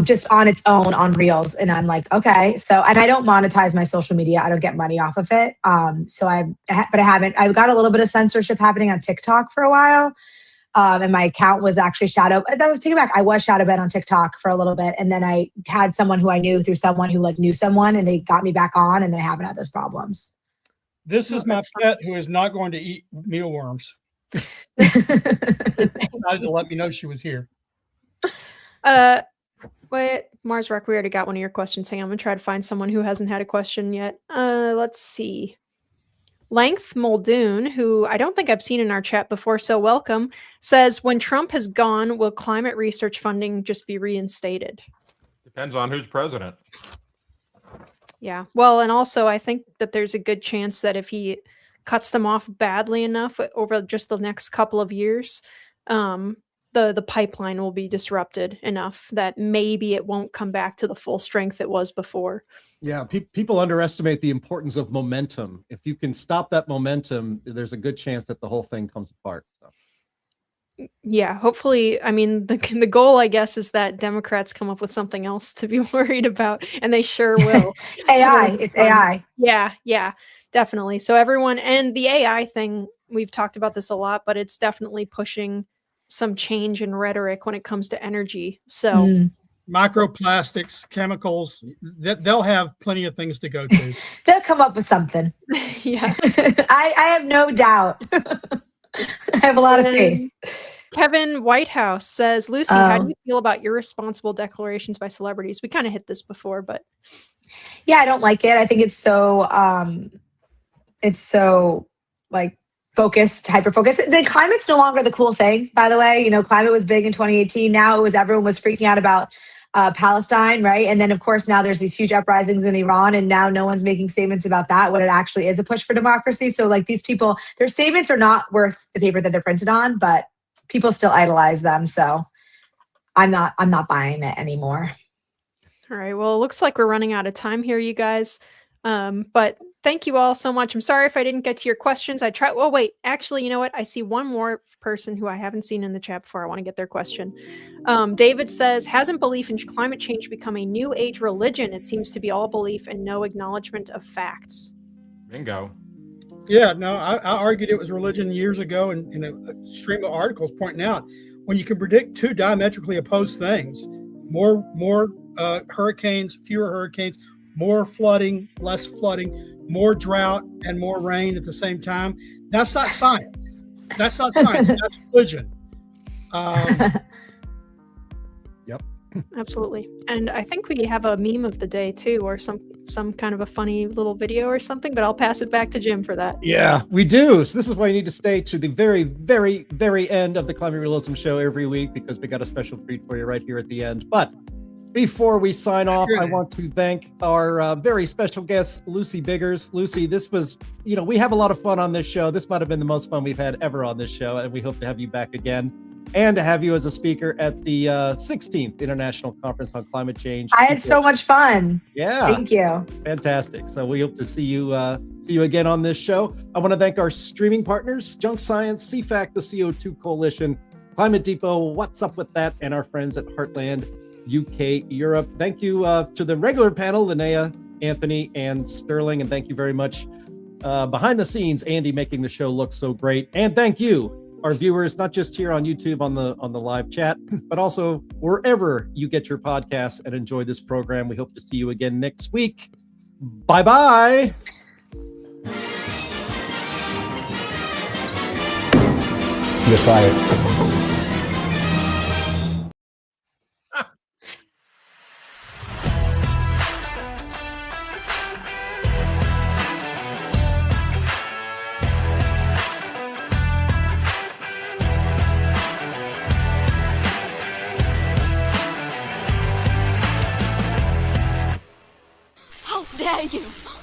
Just on its own on Reels. And I'm like, okay. So, and I don't monetize my social media. I don't get money off of it. I've got a little bit of censorship happening on TikTok for a while. And my account was actually that was taken back. I was shadow banned on TikTok for a little bit. And then I had someone who I knew through someone who knew someone, and they got me back on, and then I haven't had those problems. This is my pet who is not going to eat mealworms. Decided to let me know she was here. Wait, Mars Rock, we already got one of your questions. Hang on, I'm gonna try to find someone who hasn't had a question yet. Let's see. Length Muldoon, who I don't think I've seen in our chat before, so welcome, says, when Trump has gone, will climate research funding just be reinstated? Depends on who's president. Yeah, well, and also I think that there's a good chance that if he cuts them off badly enough over just the next couple of years, the pipeline will be disrupted enough that maybe it won't come back to the full strength it was before. Yeah, people underestimate the importance of momentum. If you can stop that momentum, there's a good chance that the whole thing comes apart. So. Yeah, hopefully, I mean, the goal, I guess, is that Democrats come up with something else to be worried about, and they sure will. AI, it's AI. Yeah, definitely. So everyone, and the AI thing, we've talked about this a lot, but it's definitely pushing some change in rhetoric when it comes to energy. So microplastics, chemicals, they'll have plenty of things to go to. They'll come up with something. Yeah. I have no doubt. I have a lot of faith. Kevin Whitehouse says, Lucy, how do you feel about irresponsible declarations by celebrities? We kind of hit this before, but yeah, I don't like it. I think it's so like focused, hyper-focused. The climate's no longer the cool thing, by the way. Climate was big in 2018. Now everyone was freaking out about Palestine, right? And then, of course, now there's these huge uprisings in Iran, and now no one's making statements about that when it actually is a push for democracy. So, like, these people, their statements are not worth the paper that they're printed on, but people still idolize them. So I'm not buying it anymore. All right. Well, it looks like we're running out of time here, you guys. But thank you all so much. I'm sorry if I didn't get to your questions. I tried. Well, wait, actually, you know what? I see one more person who I haven't seen in the chat before. I want to get their question. David says, hasn't belief in climate change become a new age religion? It seems to be all belief and no acknowledgement of facts. Bingo. Yeah, no, I argued it was religion years ago in a stream of articles pointing out when you can predict two diametrically opposed things, more hurricanes, fewer hurricanes, more flooding, less flooding, more drought, and more rain at the same time. That's not science. That's not science. That's religion. Yep. Absolutely. And I think we have a meme of the day too, or some kind of a funny little video or something, but I'll pass it back to Jim for that. Yeah, we do. So this is why you need to stay to the very, very, very end of the Climate Realism Show every week, because we got a special treat for you right here at the end. But before we sign off, I want to thank our very special guest, Lucy Biggers. Lucy, this was, we have a lot of fun on this show. This might have been the most fun we've had ever on this show, and we hope to have you back again and to have you as a speaker at the 16th International Conference on Climate Change. I had so much fun. Yeah. Thank you. Fantastic. So we hope to see you again on this show. I want to thank our streaming partners, Junk Science, CFAC, the CO2 Coalition, Climate Depot, What's Up With That, and our friends at Heartland, UK, Europe. Thank you to the regular panel, Linnea, Anthony, and Sterling. And thank you very much behind the scenes, Andy, making the show look so great. And thank you, our viewers, not just here on YouTube on the live chat, but also wherever you get your podcasts and enjoy this program. We hope to see you again next week. Bye-bye. You're fired. dare you?